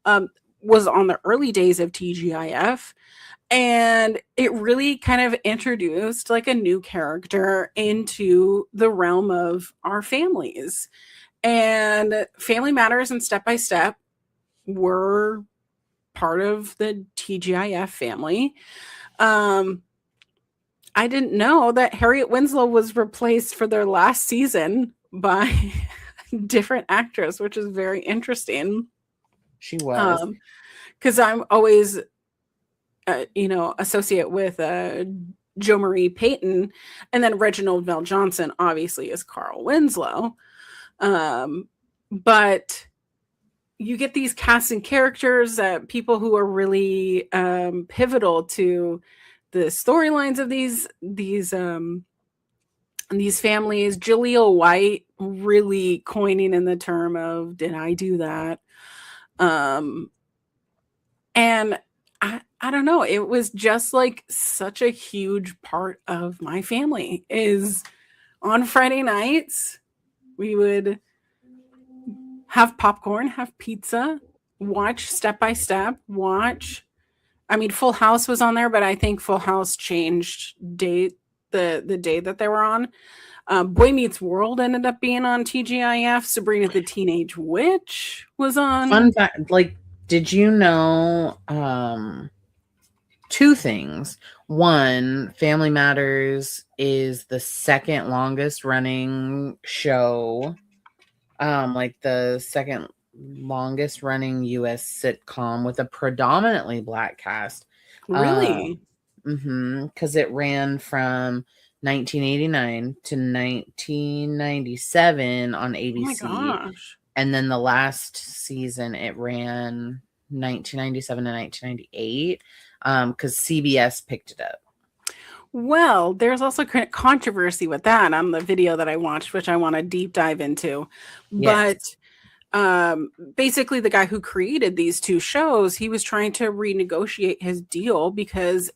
S1: um, was on the early days of TGIF. And it really kind of introduced like a new character into the realm of our families. And Family Matters and Step by Step were part of the TGIF family. Um, I didn't know that Harriet Winslow was replaced for their last season by different actress, which is very interesting.
S2: She was.
S1: Because I'm always, you know, associate with Jo Marie Payton, and then Reginald Vell Johnson obviously is Carl Winslow. But you get these casting characters, people who are really pivotal to the storylines of these families. Jaleel White really coining in the term of "Did I do that?" Um, and I don't know. It was just like such a huge part of my family. Is on Friday nights we would have popcorn, have pizza, watch Step by Step, watch. I mean, Full House was on there, but I think Full House changed date the day that they were on. Boy Meets World ended up being on TGIF. Sabrina the Teenage Witch was on.
S2: Fun fact, like, did you know 2 things? One, Family Matters is the second longest running show, like the second longest running US sitcom with a predominantly Black cast.
S1: Really?
S2: Because it ran from 1989 to 1997 on
S1: Oh my
S2: ABC.
S1: gosh.
S2: And then the last season it ran 1997 to 1998 because CBS picked it up.
S1: Well, there's also controversy with that on the video that I watched, which I want to deep dive into. But
S2: Yes.
S1: basically, the guy who created these two shows, he was trying to renegotiate his deal because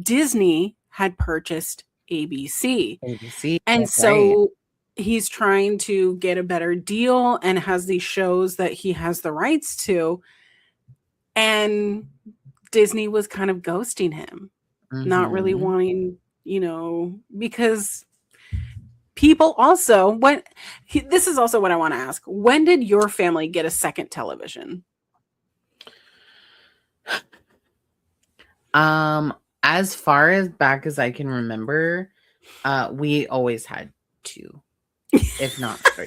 S1: Disney had purchased ABC.
S2: ABC.
S1: And
S2: That's right.
S1: so he's trying to get a better deal and has these shows that he has the rights to. And Disney was kind of ghosting him, not really
S2: Mm-hmm.
S1: wanting, because people also, this is also what I want to ask. When did your family get a second television?
S2: As far as back as I can remember, we always had two, if not three.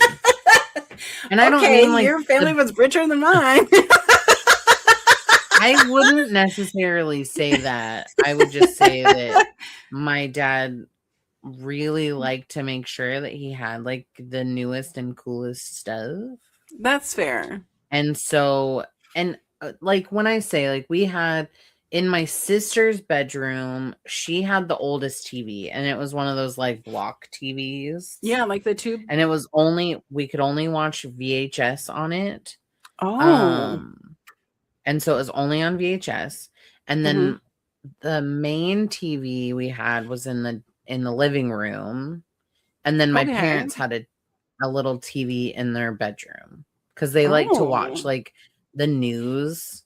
S2: And I don't mean like
S1: your family was richer than mine.
S2: I wouldn't necessarily say that. I would just say that my dad really liked to make sure that he had like the newest and coolest stuff.
S1: That's fair.
S2: And so, and like when I say like we had in my sister's bedroom, she had the oldest TV and it was one of those like block TVs.
S1: Yeah, like the tube.
S2: And it was we could only watch VHS on it.
S1: Oh.
S2: And so it was only on VHS. And then the main TV we had was in the living room. And then my parents had a little TV in their bedroom because they like to watch like the news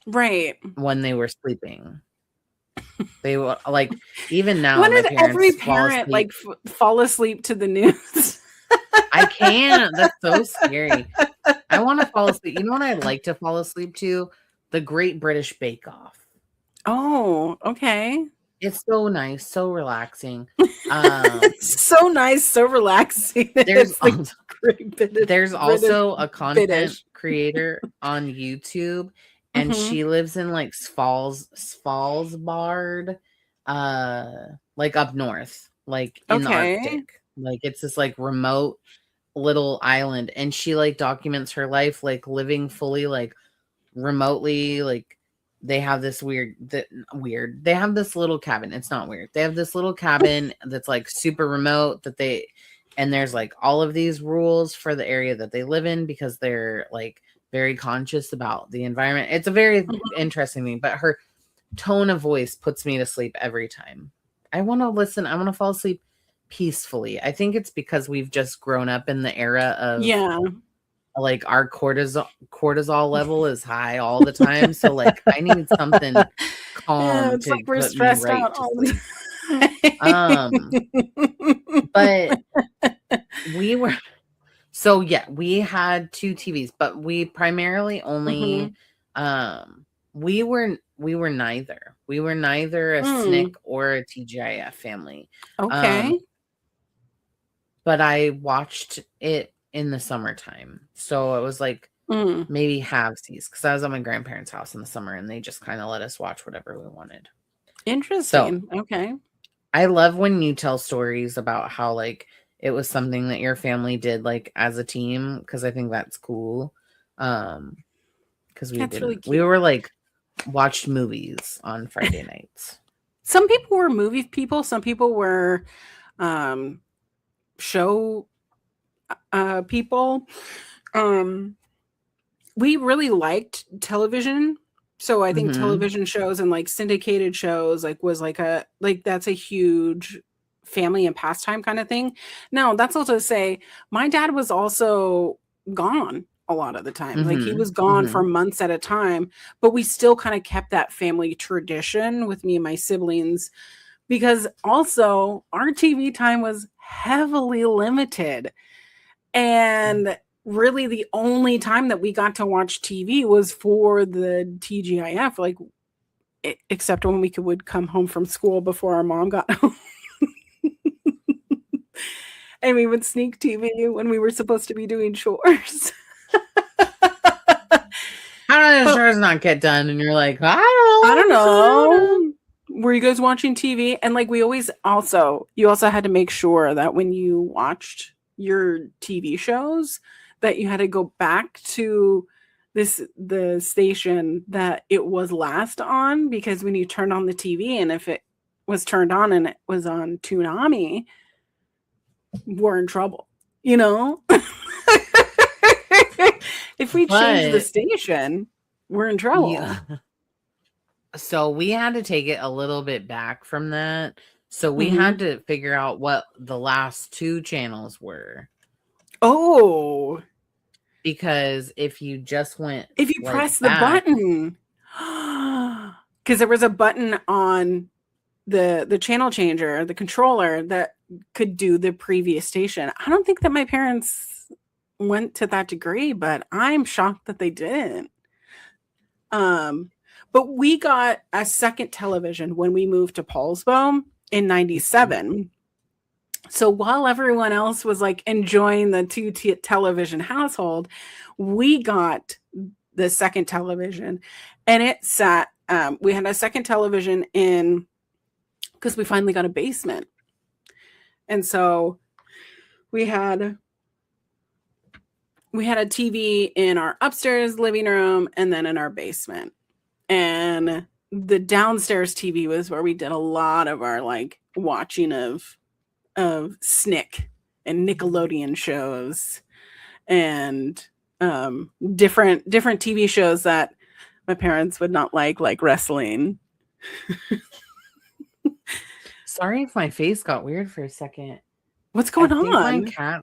S1: right
S2: when they were sleeping. They were like, even now,
S1: when did every parent like fall asleep to the news?
S2: I can't. That's so scary. I want to fall asleep. You know what I like to fall asleep to? The Great British Bake Off.
S1: Oh, okay.
S2: It's so nice, so relaxing.
S1: So nice, so relaxing.
S2: There's also a content creator on YouTube, and she lives in like Svalbard, like up north, like in the Arctic. Like it's this like remote little island, and she like documents her life, like living fully like remotely. Like they have this they have this little cabin. It's not weird. They have this little cabin that's like super remote and there's like all of these rules for the area that they live in because they're like very conscious about the environment. It's a very interesting thing, but her tone of voice puts me to sleep every time. I want to listen. I want to fall asleep peacefully. I think it's because we've just grown up in the era of like our cortisol level is high all the time. So like I need something calm
S1: it's
S2: to
S1: like we're
S2: put
S1: stressed
S2: me right
S1: out
S2: to
S1: all
S2: sleep.
S1: the
S2: But we had two TVs, but we primarily only we were neither. We were neither a Snick or a TGIF family.
S1: Okay.
S2: But I watched it in the summertime. So it was like maybe halvesies because I was at my grandparents' house in the summer and they just kind of let us watch whatever we wanted.
S1: Interesting. So, okay.
S2: I love when you tell stories about how like it was something that your family did like as a team because I think that's cool. Because we were like watched movies on Friday nights.
S1: Some people were movie people. Some people were show people. We really liked television. So I think television shows and like syndicated shows like was like that's a huge family and pastime kind of thing. Now that's also to say my dad was also gone a lot of the time. Like he was gone for months at a time, but we still kind of kept that family tradition with me and my siblings because also our TV time was heavily limited. And really the only time that we got to watch TV was for the TGIF, like except when we would come home from school before our mom got home. And we would sneak TV when we were supposed to be doing chores.
S2: How did chores not get done? And you're like,
S1: I don't know. Were you guys watching TV? And like you also had to make sure that when you watched your TV shows that you had to go back to the station that it was last on, because when you turned on the TV and if it was turned on and it was on Toonami, we're in trouble, you know? If we change the
S2: But
S1: station, we're in trouble.
S2: yeah. So we had to take it a little bit back from that. So we had to figure out what the last 2 channels were.
S1: Oh.
S2: Because if you just went
S1: If you
S2: like
S1: press
S2: back,
S1: the button, because there was a button on the channel changer, the controller that could do the previous station. I don't think that my parents went to that degree, but I'm shocked that they didn't. But we got a second television when we moved to Paulsbo in 97. So while everyone else was like enjoying the 2 television household, we got the second television, and it sat, we had a second television in, because we finally got a basement. And so we had a TV in our upstairs living room and then in our basement. And the downstairs TV was where we did a lot of our like watching of Snick and Nickelodeon shows and different TV shows that my parents would not like wrestling.
S2: Sorry if my face got weird for a second.
S1: What's going on?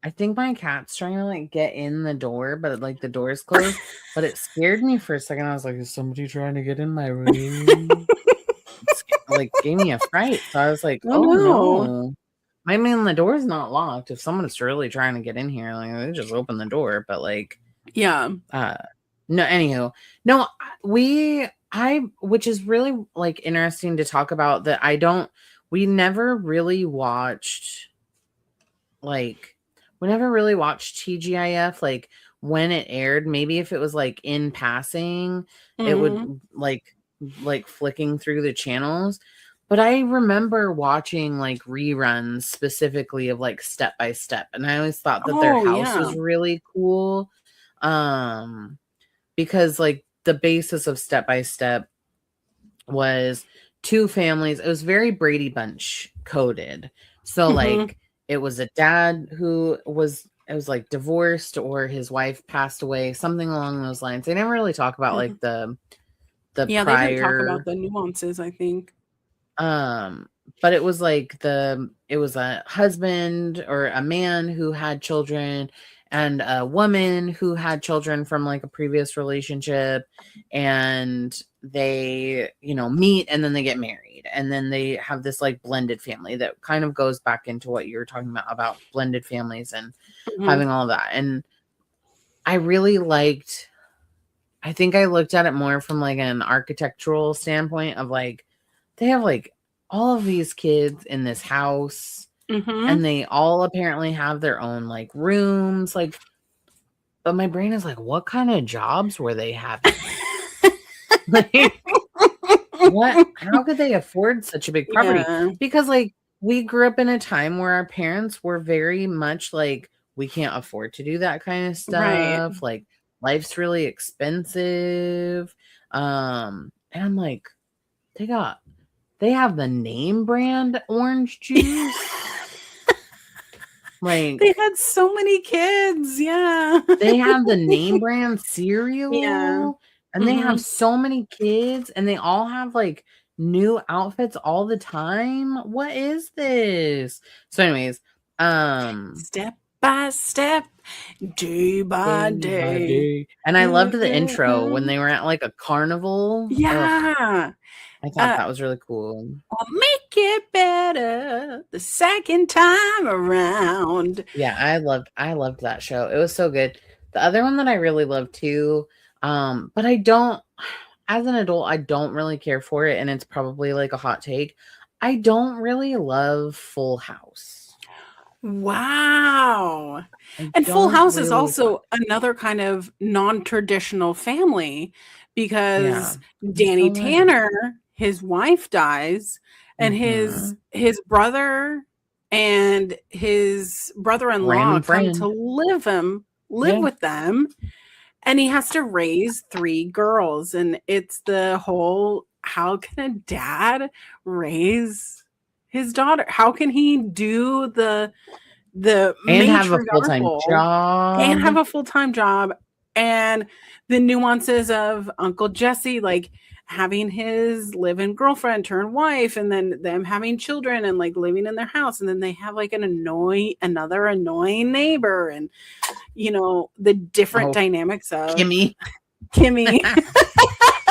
S2: I think my cat's trying to like get in the door, but like the door's closed. But it scared me for a second. I was like, is somebody trying to get in my room? Like gave me a fright. So I was like, oh no. I mean, the door's not locked. If someone's really trying to get in here, like they just open the door. But like,
S1: yeah.
S2: No, anywho, no, which is really like interesting to talk about that we never really watched TGIF like when it aired. Maybe if it was like in passing, it would like flicking through the channels. But I remember watching like reruns specifically of like Step by Step, and I always thought that their house was really cool. Because like the basis of Step by Step was 2 families. It was very Brady Bunch coded. So like it was a dad who was like divorced or his wife passed away, something along those lines. They never really talk about like the prior.
S1: They didn't talk about the nuances, I think.
S2: But it was like it was a husband or a man who had children and a woman who had children from like a previous relationship, and they, meet and then they get married, and then they have this like blended family that kind of goes back into what you were talking about blended families and having all of that. And I really I think I looked at it more from like an architectural standpoint of like, they have like all of these kids in this house and they all apparently have their own like rooms, like, but my brain is like, what kind of jobs were they having? Like, how could they afford such a big property? Yeah. Because like we grew up in a time where our parents were very much like, we can't afford to do that kind of stuff. Right. Like life's really expensive. And I'm like, they have the name brand orange juice. Like
S1: they had so many kids. Yeah.
S2: They have the name brand cereal. Yeah. And they have so many kids, and they all have like new outfits all the time. What is this? So anyways,
S1: Step by step, day by day.
S2: And I loved the intro when they were at like a carnival.
S1: Yeah.
S2: I thought that was really cool.
S1: I'll make it better the second time around.
S2: Yeah, I loved that show. It was so good. The other one that I really loved too, but I don't, as an adult, I don't really care for it, and it's probably like a hot take. I don't really love Full House.
S1: Wow. And Full House is also another kind of non-traditional family, because Danny Tanner, his wife dies, and his brother and his brother-in-law come to live with them, and he has to raise 3 girls, and it's the whole how can a dad raise his daughter? How can he do the
S2: And have a full-time
S1: matriarchal and
S2: job.
S1: have a full-time job, and the nuances of Uncle Jesse, like having his live-in girlfriend turn wife, and then them having children and like living in their house, and then they have like another annoying neighbor, and you know, the different dynamics of
S2: Kimmy
S1: Kimmy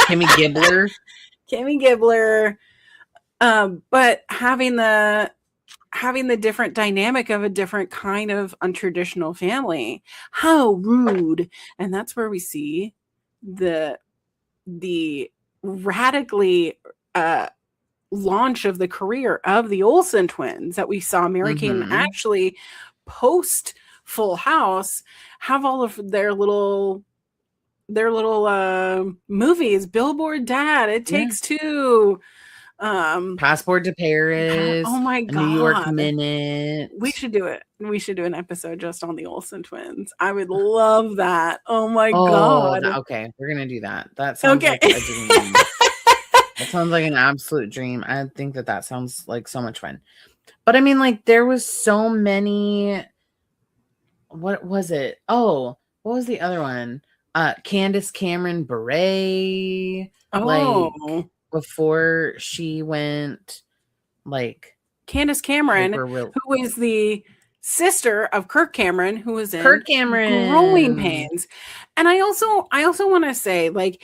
S2: Gibbler.
S1: Kimmy Gibbler. But having the different dynamic of a different kind of untraditional family. How rude. And that's where we see the radically launch of the career of the Olsen twins that we saw Mary Kate and Ashley post Full House have all of their little movies. Billboard Dad, It Takes Two,
S2: Passport to Paris.
S1: oh my
S2: God, New York
S1: God.
S2: Minute.
S1: We should do it. We should do an episode just on the Olsen twins. I would love that. Oh my God.
S2: Okay, we're gonna do that. That sounds like a dream. That sounds like an absolute dream. I think that sounds like so much fun. But I mean, like, there was so many. What was it? Oh, what was the other one? Candace Cameron Bure.
S1: Oh,
S2: like, before she went, like,
S1: Candace Cameron, who is the sister of Kirk Cameron, who was in
S2: Kirk Cameron
S1: Growing Pains. And I also want to say, like,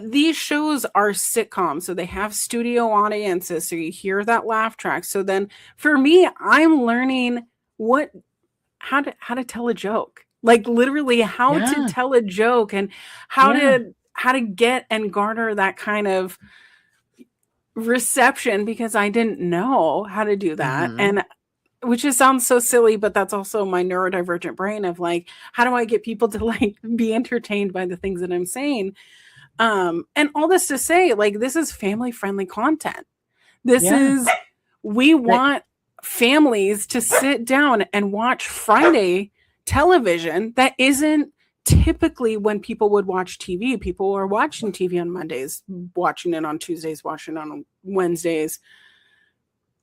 S1: these shows are sitcoms, so they have studio audiences, so you hear that laugh track. So then for me, I'm learning how to tell a joke, like literally how to tell a joke, and how to get and garner that kind of reception, because I didn't know how to do that. And which just sounds so silly, but that's also my neurodivergent brain of like, how do I get people to like be entertained by the things that I'm saying? And all this to say, like, this is family friendly content. This is, we want families to sit down and watch Friday television that isn't typically when people would watch TV. People are watching TV on Mondays, watching it on Tuesdays, watching it on Wednesdays.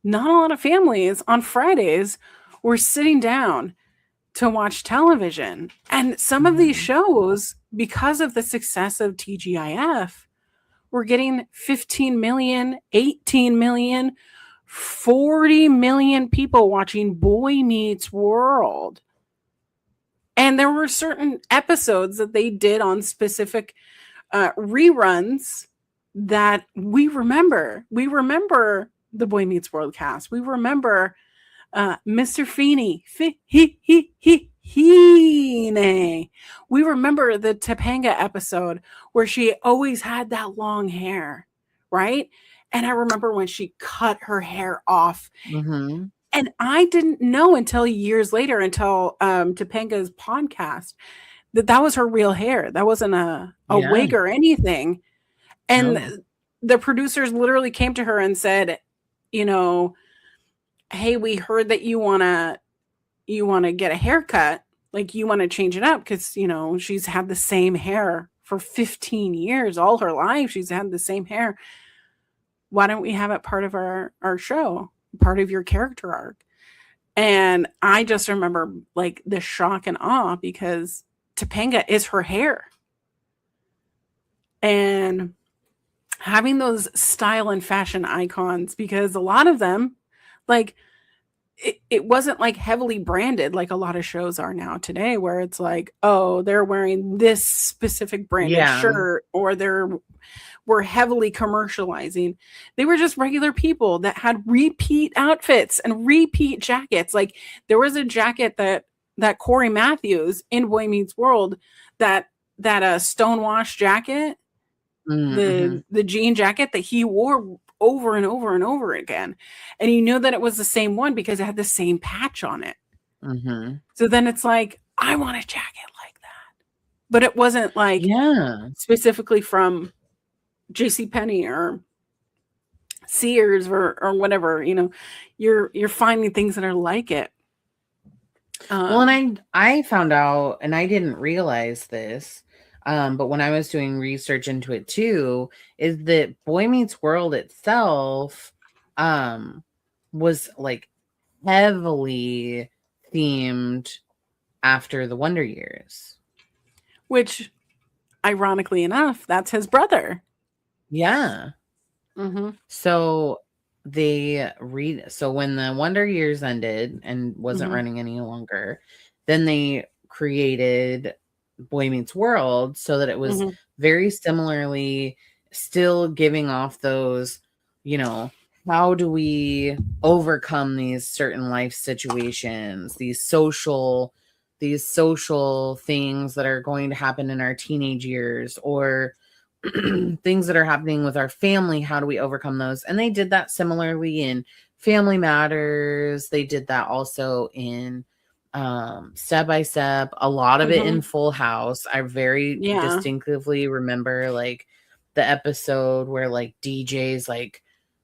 S1: Not a lot of families on Fridays were sitting down to watch television. And some of these shows, because of the success of TGIF, were getting 15 million, 18 million, 40 million people watching Boy Meets World. And there were certain episodes that they did on specific reruns that we remember. We remember the Boy Meets World cast. We remember Mr. Feeney. We remember the Topanga episode where she always had that long hair, right? And I remember when she cut her hair off. And I didn't know until years later, until Topanga's podcast, that was her real hair. That wasn't a wig or anything. And the producers literally came to her and said, you know, hey, we heard that you want to get a haircut. Like, you want to change it up because, you know, she's had the same hair for 15 years. All her life, she's had the same hair. Why don't we have it part of our show, part of your character arc? And I just remember like the shock and awe, because Topanga is her hair. And having those style and fashion icons, because a lot of them, like, it wasn't like heavily branded like a lot of shows are now today, where it's like, oh, they're wearing this specific branded shirt, or were heavily commercializing. They were just regular people that had repeat outfits and repeat jackets. Like, there was a jacket that Corey Matthews in Boy Meets World, that stonewash jacket, the jean jacket that he wore over and over and over again. And you knew that it was the same one because it had the same patch on it. So then it's like, I want a jacket like that. But it wasn't like specifically from JCPenney or Sears or whatever. You know, you're finding things that are like it.
S2: Well, and I found out, and I didn't realize this, but when I was doing research into it too, is that Boy Meets World itself was like heavily themed after the Wonder Years.
S1: Which, ironically enough, that's his brother.
S2: Yeah.
S1: Mm-hmm.
S2: So so when the Wonder Years ended and wasn't
S1: Mm-hmm.
S2: running any longer, then they created Boy Meets World so that it was
S1: Mm-hmm.
S2: very similarly still giving off those, how do we overcome these certain life situations, these social things that are going to happen in our teenage years, or things that are happening with our family, how do we overcome those? And they did that similarly in Family Matters. They did that also in Step by Step, a lot of it in Full House. I very
S1: Yeah.
S2: distinctively remember like the episode where like DJ's like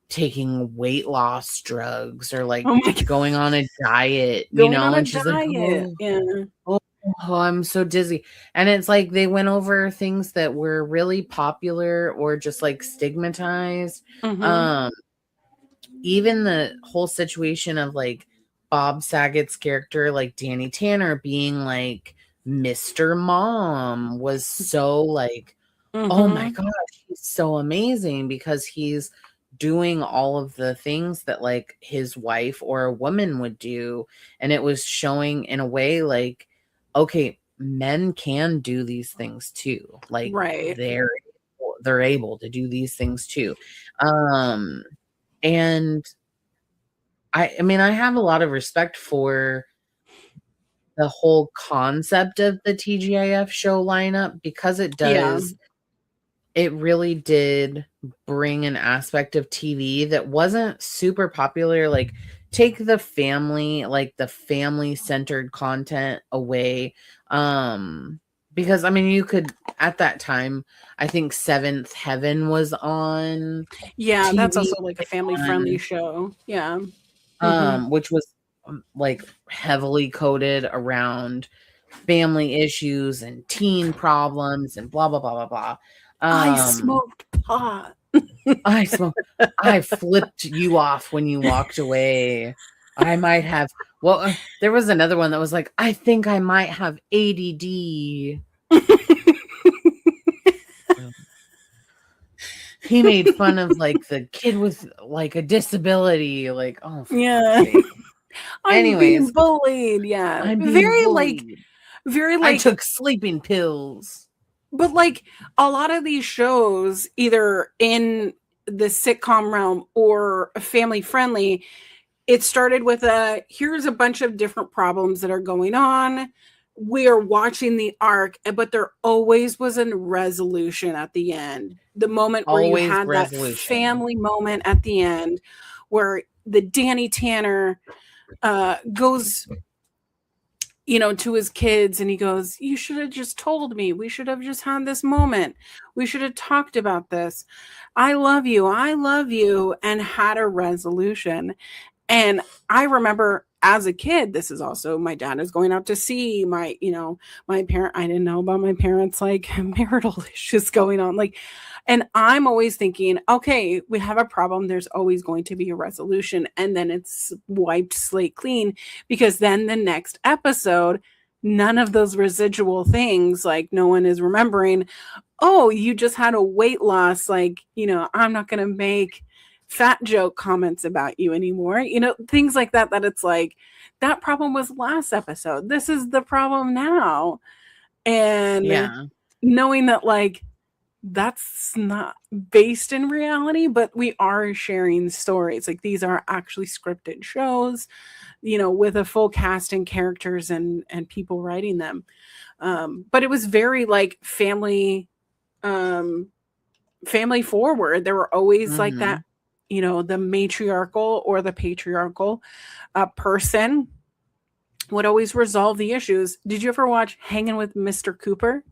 S2: taking weight loss drugs or like
S1: Oh my God.
S2: going on a diet,
S1: Going on a
S2: and she's like,
S1: diet. Yeah.
S2: oh, I'm so dizzy. And it's like they went over things that were really popular or just like stigmatized.
S1: Mm-hmm.
S2: Um, Even the whole situation of like Bob Saget's character, like Danny Tanner being like Mr. Mom was so like, oh my
S1: Mm-hmm.
S2: gosh, he's so amazing because he's doing all of the things that like his wife or a woman would do. And it was showing in a way like, okay, men can do these things too. Like
S1: Right.
S2: they're able to do these things too. Um and I mean, I have a lot of respect for the whole concept of the TGIF show lineup because
S1: Yeah.
S2: it really did bring an aspect of TV that wasn't super popular. Like, take the family centered content away. Because I mean, you could at that time, I think Seventh Heaven was on
S1: Yeah. That's
S2: TV,
S1: also like a family friendly show. Yeah. Mm-hmm.
S2: which was like heavily coded around family issues and teen problems and blah blah blah blah blah.
S1: I
S2: Um,
S1: smoked pot.
S2: I smoked. I flipped you off when you walked away. I might have. Well, there was another one that was like, I think I might have ADD. He made fun of like the kid with like a disability. Like, oh, for
S1: Yeah.
S2: fuck's sake.
S1: I'm being
S2: Anyways,
S1: bullied. Yeah.
S2: I'm being
S1: Very
S2: bullied.
S1: very
S2: I
S1: like,
S2: took sleeping pills.
S1: but like a lot of these shows, either in the sitcom realm or family friendly, it started with here's a bunch of different problems that are going on. We are watching the arc, but there always was a resolution at the end. The moment where you
S2: Always
S1: had that
S2: resolution.
S1: family moment at the end where the Danny Tanner goes, to his kids and he goes, you should have just told me. We should have just had this moment. We should have talked about this. I love you. I love you. And had a resolution. And I remember as a kid, this is also my dad is going out to see my parent. I didn't know about my parents' like marital issues going on. Like, and I'm always thinking, okay, we have a problem. There's always going to be a resolution. And then it's wiped slate clean because then the next episode, none of those residual things, like no one is remembering, oh, you just had a weight loss. Like, I'm not going to make fat joke comments about you anymore. Things like that, that it's like, that problem was last episode. This is the problem now. And
S2: Yeah.
S1: knowing that, like, that's not based in reality, but we are sharing stories. Like, these are actually scripted shows, with a full cast and characters and people writing them. But it was very like family forward. There were always like that, the matriarchal or the patriarchal person would always resolve the issues. Did you ever watch Hanging with Mr. Cooper?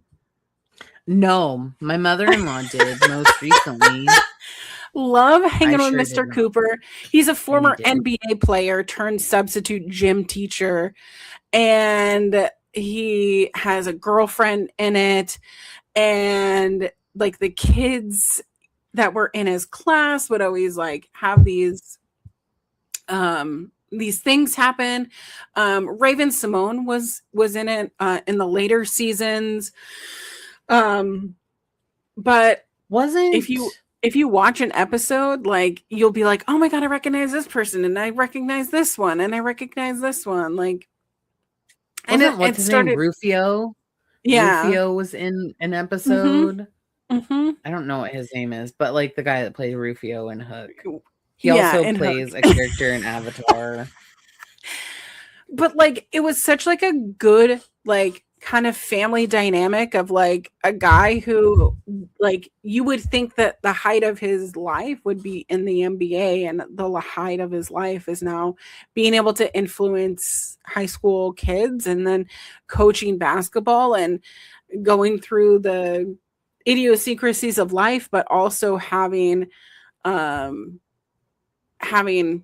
S2: No, my mother-in-law did most recently.
S1: Love Hanging with
S2: sure
S1: Mr.
S2: did not.
S1: Cooper. He's a
S2: And he
S1: former
S2: did.
S1: NBA player turned substitute gym teacher. And he has a girlfriend in it, and like the kids that were in his class would always like have these things happen. Raven Simone was in it in the later seasons. But
S2: Wasn't
S1: if you watch an episode, like you'll be like, oh my god, I recognize this person, and I recognize this one, and I recognize this one, like. And
S2: wasn't what's
S1: it
S2: his name,
S1: started,
S2: Rufio?
S1: yeah.
S2: Rufio was in an
S1: Mm-hmm.
S2: episode.
S1: Mm-hmm.
S2: I don't know what his name is, but like the guy that plays Rufio in Hook. He
S1: Yeah,
S2: also
S1: in
S2: plays
S1: Hook.
S2: a character in Avatar.
S1: But like it was such like a good like kind of family dynamic of like a guy who like you would think that the height of his life would be in the NBA, and the height of his life is now being able to influence high school kids and then coaching basketball and going through the idiosyncrasies of life, but also um having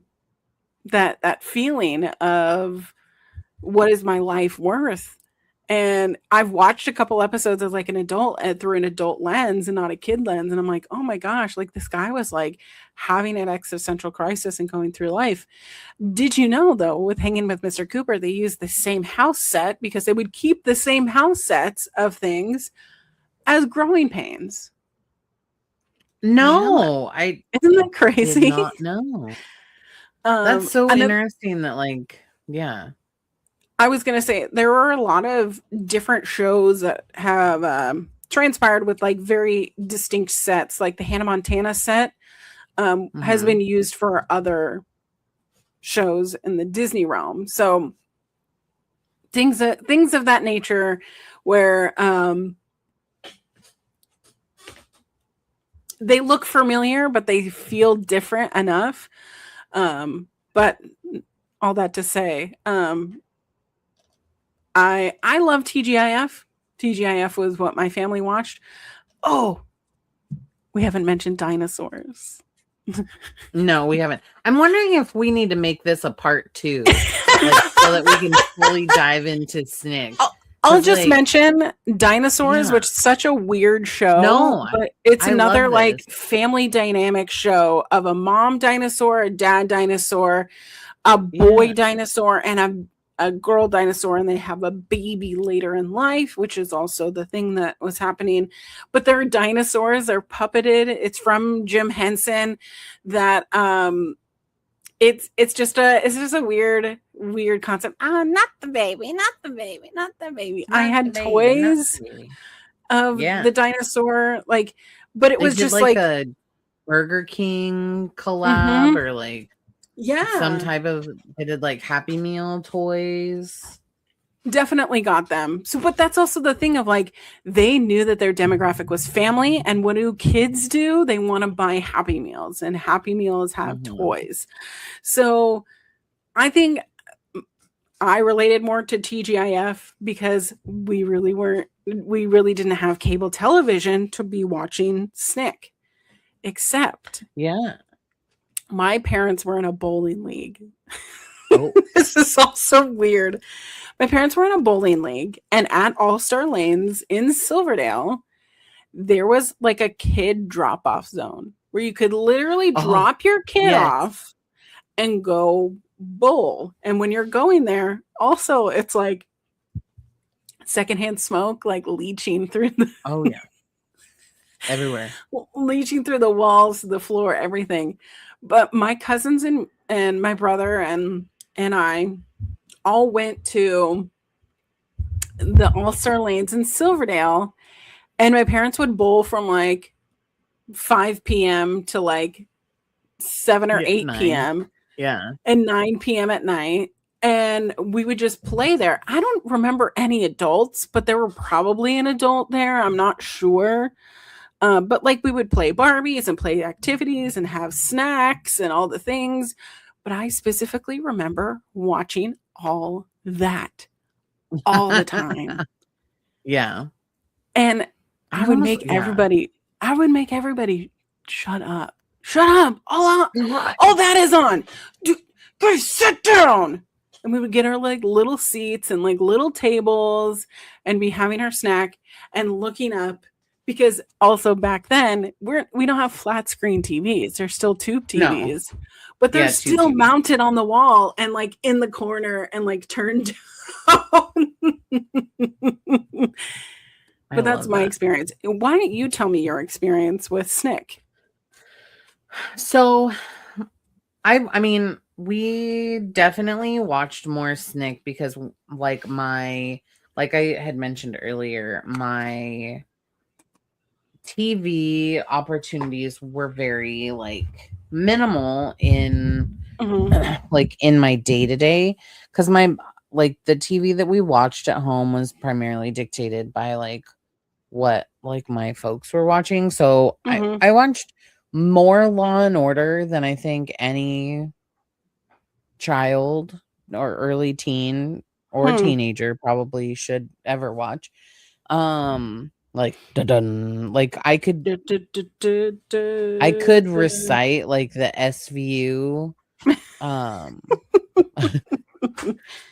S1: that feeling of what is my life worth. And I've watched a couple episodes as like an adult through an adult lens and not a kid lens, and I'm like, oh my gosh, like this guy was like having an existential crisis and going through life. Did you know though, with Hanging with Mr. Cooper, they used the same house set because they would keep the same house sets of things as Growing Pains?
S2: No,
S1: Yeah.
S2: I
S1: Isn't that
S2: did
S1: crazy?
S2: not know. That's so interesting that like, yeah.
S1: I was going to say there are a lot of different shows that have transpired with like very distinct sets. Like the Hannah Montana set has been used for other shows in the Disney realm. So things of that nature where they look familiar, but they feel different enough. But all that to say, I love TGIF. TGIF was what my family watched. Oh, we haven't mentioned dinosaurs.
S2: No, we haven't. I'm wondering if we need to make this a part 2, like, so that we can fully dive into Snick.
S1: I'll just mention Dinosaurs, which is such a weird show.
S2: No,
S1: but it's another like family dynamic show of a mom dinosaur, a dad dinosaur, a boy dinosaur, and a girl dinosaur, and they have a baby later in life, which is also the thing that was happening. But they're dinosaurs, they're puppeted. It's from Jim Henson. That it's just a weird concept. Not the baby, not the baby, not the baby. I had toys of the dinosaur, like, but it was just like
S2: a Burger King collab or like some type of, they did like Happy Meal toys.
S1: Definitely got them. So, but that's also the thing of like, they knew that their demographic was family, and what do kids do? They want to buy Happy Meals, and Happy Meals have toys. So I think I related more to TGIF because we really didn't have cable television to be watching Snick, except my parents were in a bowling league. Oh. This is also weird. My parents were in a bowling league, and at All-Star Lanes in Silverdale, there was like a kid drop-off zone where you could literally drop your kid off and go bowl. And when you're going there, also it's like secondhand smoke, like leaching through the
S2: everywhere,
S1: leaching through the walls, the floor, everything. But my cousins and my brother and I all went to the All-Star Lanes in Silverdale, and my parents would bowl from like 5 p.m. to like 7 or 8 p.m. And 9 p.m. at night. And we would just play there. I don't remember any adults, but there were probably an adult there. I'm not sure. But like we would play Barbies and play activities and have snacks and all the things. But I specifically remember watching all that all the time. And I would make everybody shut up. Shut up. All that is on. Guys, sit down. and we would get our like little seats and like little tables and be having our snack and looking up, because also back then we don't have flat screen TVs. They're still tube
S2: No.
S1: TVs, but they're
S2: Yeah, tube
S1: still
S2: TV.
S1: mounted on the wall and like in the corner and like turned down.
S2: I
S1: But that's
S2: love
S1: my
S2: that.
S1: experience. Why don't you tell me your experience with Snick?
S2: So I mean, we definitely watched more Snick because like like I had mentioned earlier, my TV opportunities were very like minimal in
S1: Mhm.
S2: like in my day-to-day, because my like the TV that we watched at home was primarily dictated by like what like my folks were watching. So
S1: Mhm.
S2: I watched more Law and Order than I think any child or early teen or
S1: Hmm.
S2: teenager probably should ever watch. Like dun like I could recite like the SVU um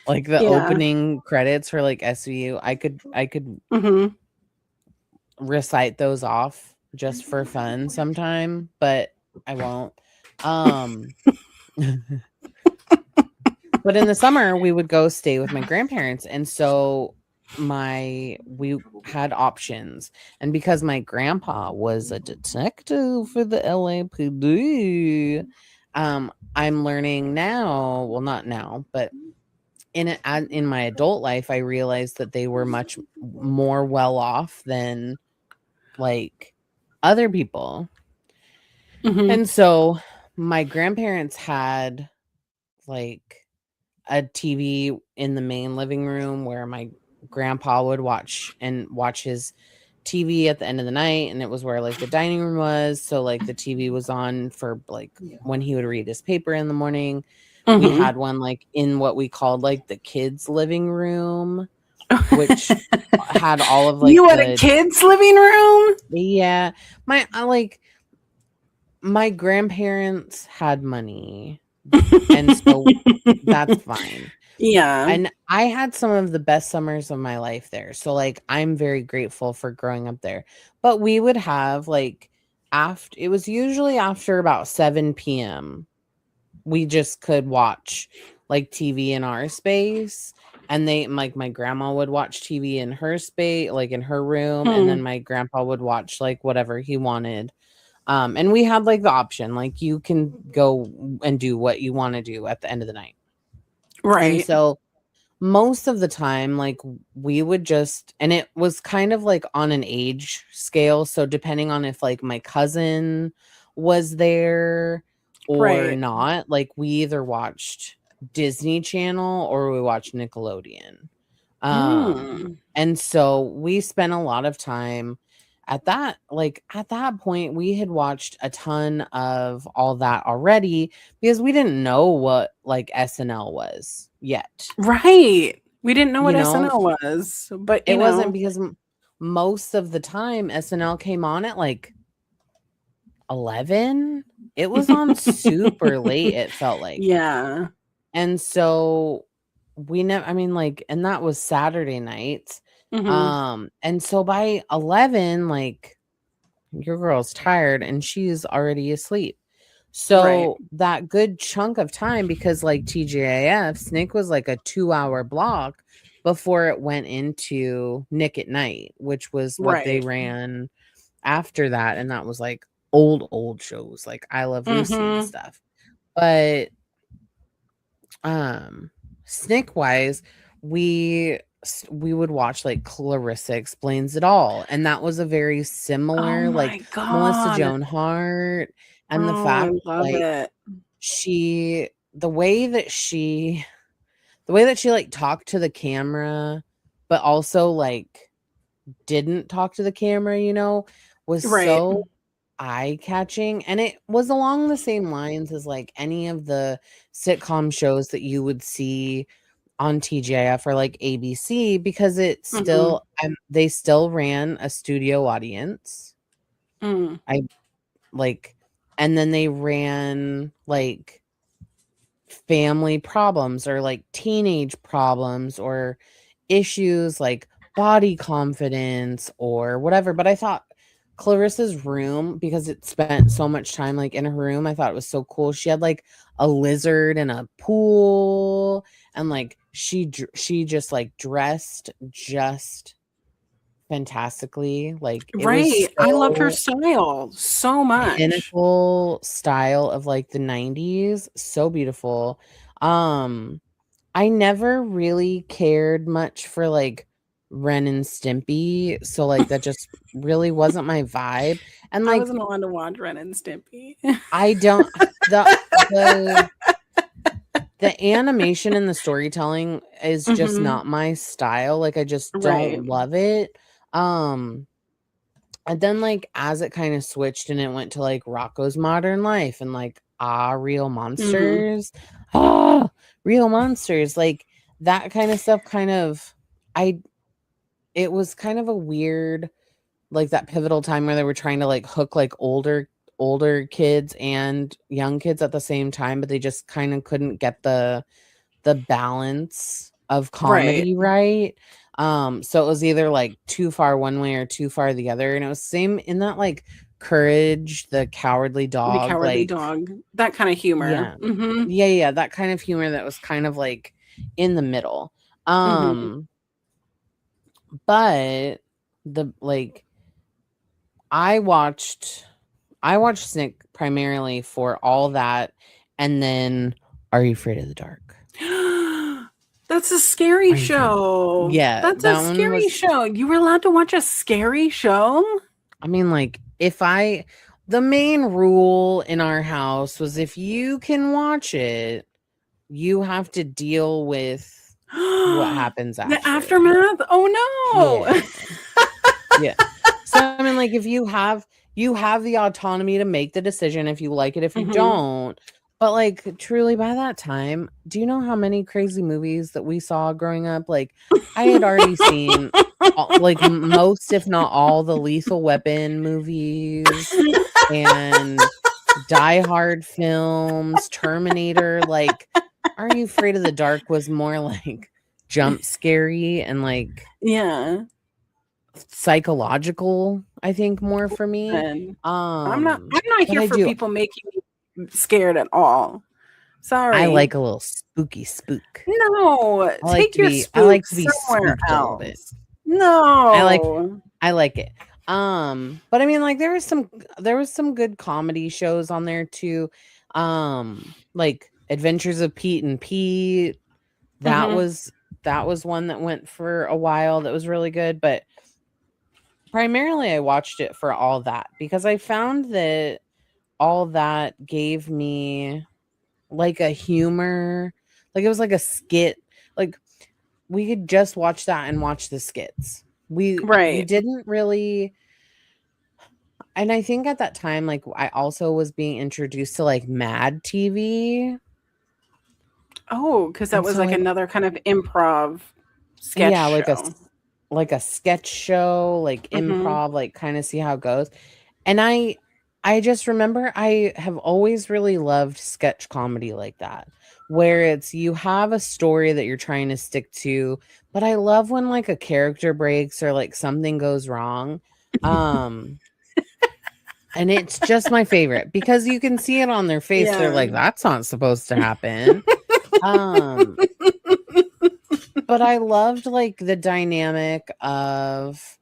S2: like the
S1: Yeah.
S2: opening credits for like SVU. I could
S1: Mhm.
S2: recite those off just for fun sometime, but I won't. Um but in the summer we would go stay with my grandparents, and so we had options. And because my grandpa was a detective for the LAPD, I'm learning now, well not now, but in my adult life I realized that they were much more well off than like other people.
S1: Mhm.
S2: And so my grandparents had like a TV in the main living room where my grandpa would watch his TV at the end of the night, and it was where like the dining room was. So like the TV was on for like when he would read his paper in the morning. We
S1: Mhm.
S2: had one like in what we called like the kids' living room, which had all of like
S1: You had a
S2: the
S1: kids' living room?
S2: yeah, my I like my grandparents had money, and so that's fine.
S1: Yeah.
S2: And I had some of the best summers of my life there. So like I'm very grateful for growing up there. But we would have like after it was usually after about 7 p.m. we just could watch like TV in our space. And they like my grandma would watch TV in her space, like in her room, and
S1: Hmm.
S2: then my grandpa would watch like whatever he wanted. And we had like the option, like you can go and do what you want to do at the end of the night. And
S1: Right.
S2: so most of the time, like we would just, and it was kind of like on an age scale. So depending on if like my cousin was there or
S1: Right.
S2: not, like we either watched Disney Channel or we watched Nickelodeon.
S1: Mm.
S2: And so we spent a lot of time at that point we had watched a ton of all that already because we didn't know what like SNL was yet.
S1: Right. We didn't know what
S2: You know,
S1: SNL was, but
S2: it wasn't because most of the time SNL came on at like 11. It was on super late, it felt like.
S1: yeah.
S2: And so we never, I mean, like, and that was Saturday nights.
S1: Hmm.
S2: And so by 11, like, your girl's tired and she's already asleep.
S1: Right.
S2: So that good chunk of time, because like TGIF, Snick was like a 2 hour block before it went into Nick at Night, which was what they
S1: Right.
S2: ran after that. And that was like old shows like I Love Lucy and
S1: Hmm.
S2: stuff. But Snick wise, we would watch like Clarissa Explains It All, and that was a very
S1: Oh
S2: similar like
S1: my
S2: Melissa
S1: God.
S2: Joan Hart. And the
S1: Oh, I
S2: fact
S1: love
S2: like
S1: it.
S2: she the way that she like talked to the camera but also like didn't talk to the camera, was
S1: Right.
S2: so eye-catching, and it was along the same lines as like any of the sitcom shows that you would see on TGIF or like ABC, because it's
S1: Hmm.
S2: still they still ran a studio audience.
S1: Mm.
S2: I like and then they ran like family problems or like teenage problems or issues like body confidence or whatever. But I thought Clarissa's room, because it spent so much time like in her room, I thought it was so cool. She had like a lizard and a pool, and like she just like dressed just fantastically. Like it was
S1: Right. I loved her
S2: so
S1: style so much.
S2: pinnacle style of like the 90s, so beautiful. I never really cared much for like Ren and Stimpy, so like that just really wasn't my vibe. And
S1: I
S2: like
S1: wasn't allowed to watch Ren and Stimpy.
S2: I don't the the animation and the storytelling is just
S1: Mhm.
S2: not my style. Like I just
S1: Right.
S2: don't love it. Um and then like as it kind of switched and it went to like Rocco's Modern Life and like real
S1: Mhm.
S2: monsters. Ah, real monsters. Like that kind of stuff kind of I it was kind of a weird, like that pivotal time where they were trying to like hook like older kids and young kids at the same time, but they just kind of couldn't get the balance of
S1: Right.
S2: comedy right. So it was either like too far one way or too far the other. And it was same in that like Courage the Cowardly
S1: The
S2: Dog,
S1: Cowardly
S2: like
S1: Dog. That kind of humor.
S2: yeah.
S1: Mhm.
S2: Yeah, that kind of humor that was kind of like in the middle.
S1: Mhm.
S2: But the like I watched Snick primarily for all that, and then Are You Afraid of the Dark?
S1: That's a scary
S2: Are You Afraid?
S1: show.
S2: Yeah,
S1: That's a
S2: that one
S1: scary
S2: was.
S1: show. You were allowed to watch a scary show?
S2: I mean, like the main rule in our house was if you can watch it, you have to deal with what happens
S1: The
S2: after.
S1: aftermath? Oh
S2: Yeah.
S1: no.
S2: Yeah. So I mean, like if you have the autonomy to make the decision if you like it, if you
S1: Mhm.
S2: don't. But like truly by that time, do you know how many crazy movies that we saw growing up? Like I had already seen like most, if not all, the Lethal Weapon movies and Die Hard films, Terminator. Like, Are You Afraid of the Dark was more like jump scary and like
S1: Yeah.
S2: psychological, I think, more for me.
S1: And I'm not
S2: But
S1: here for people making me scared at all.
S2: I
S1: Sorry.
S2: like a little spook.
S1: No,
S2: I like
S1: take
S2: to
S1: your
S2: be I like to
S1: spooks
S2: be
S1: somewhere
S2: spooked a little bit.
S1: else.
S2: I like
S1: No.
S2: I like it. But I mean like there was some good comedy shows on there too. Like Adventures of Pete and Pete. That
S1: Mhm.
S2: was that was one that went for a while that was really good, but primarily I watched it for all that because I found that all that gave me like a humor, like it was like a skit. Like we could just watch that and watch the skits. We
S1: Right.
S2: didn't really, and I think at that time like I also was being introduced to like Mad TV.
S1: Oh, because that
S2: And
S1: was
S2: so
S1: like
S2: like
S1: another kind of improv sketch
S2: yeah,
S1: show.
S2: like a sketch show, like
S1: Mhm.
S2: improv, like kind of see how it goes. And I just remember I have always really loved sketch comedy like that, where it's you have a story that you're trying to stick to, but I love when like a character breaks or like something goes wrong. Um and it's just my favorite because you can see it on their face. They're
S1: Yeah.
S2: like, that's not supposed to happen. Um but I loved like the dynamic of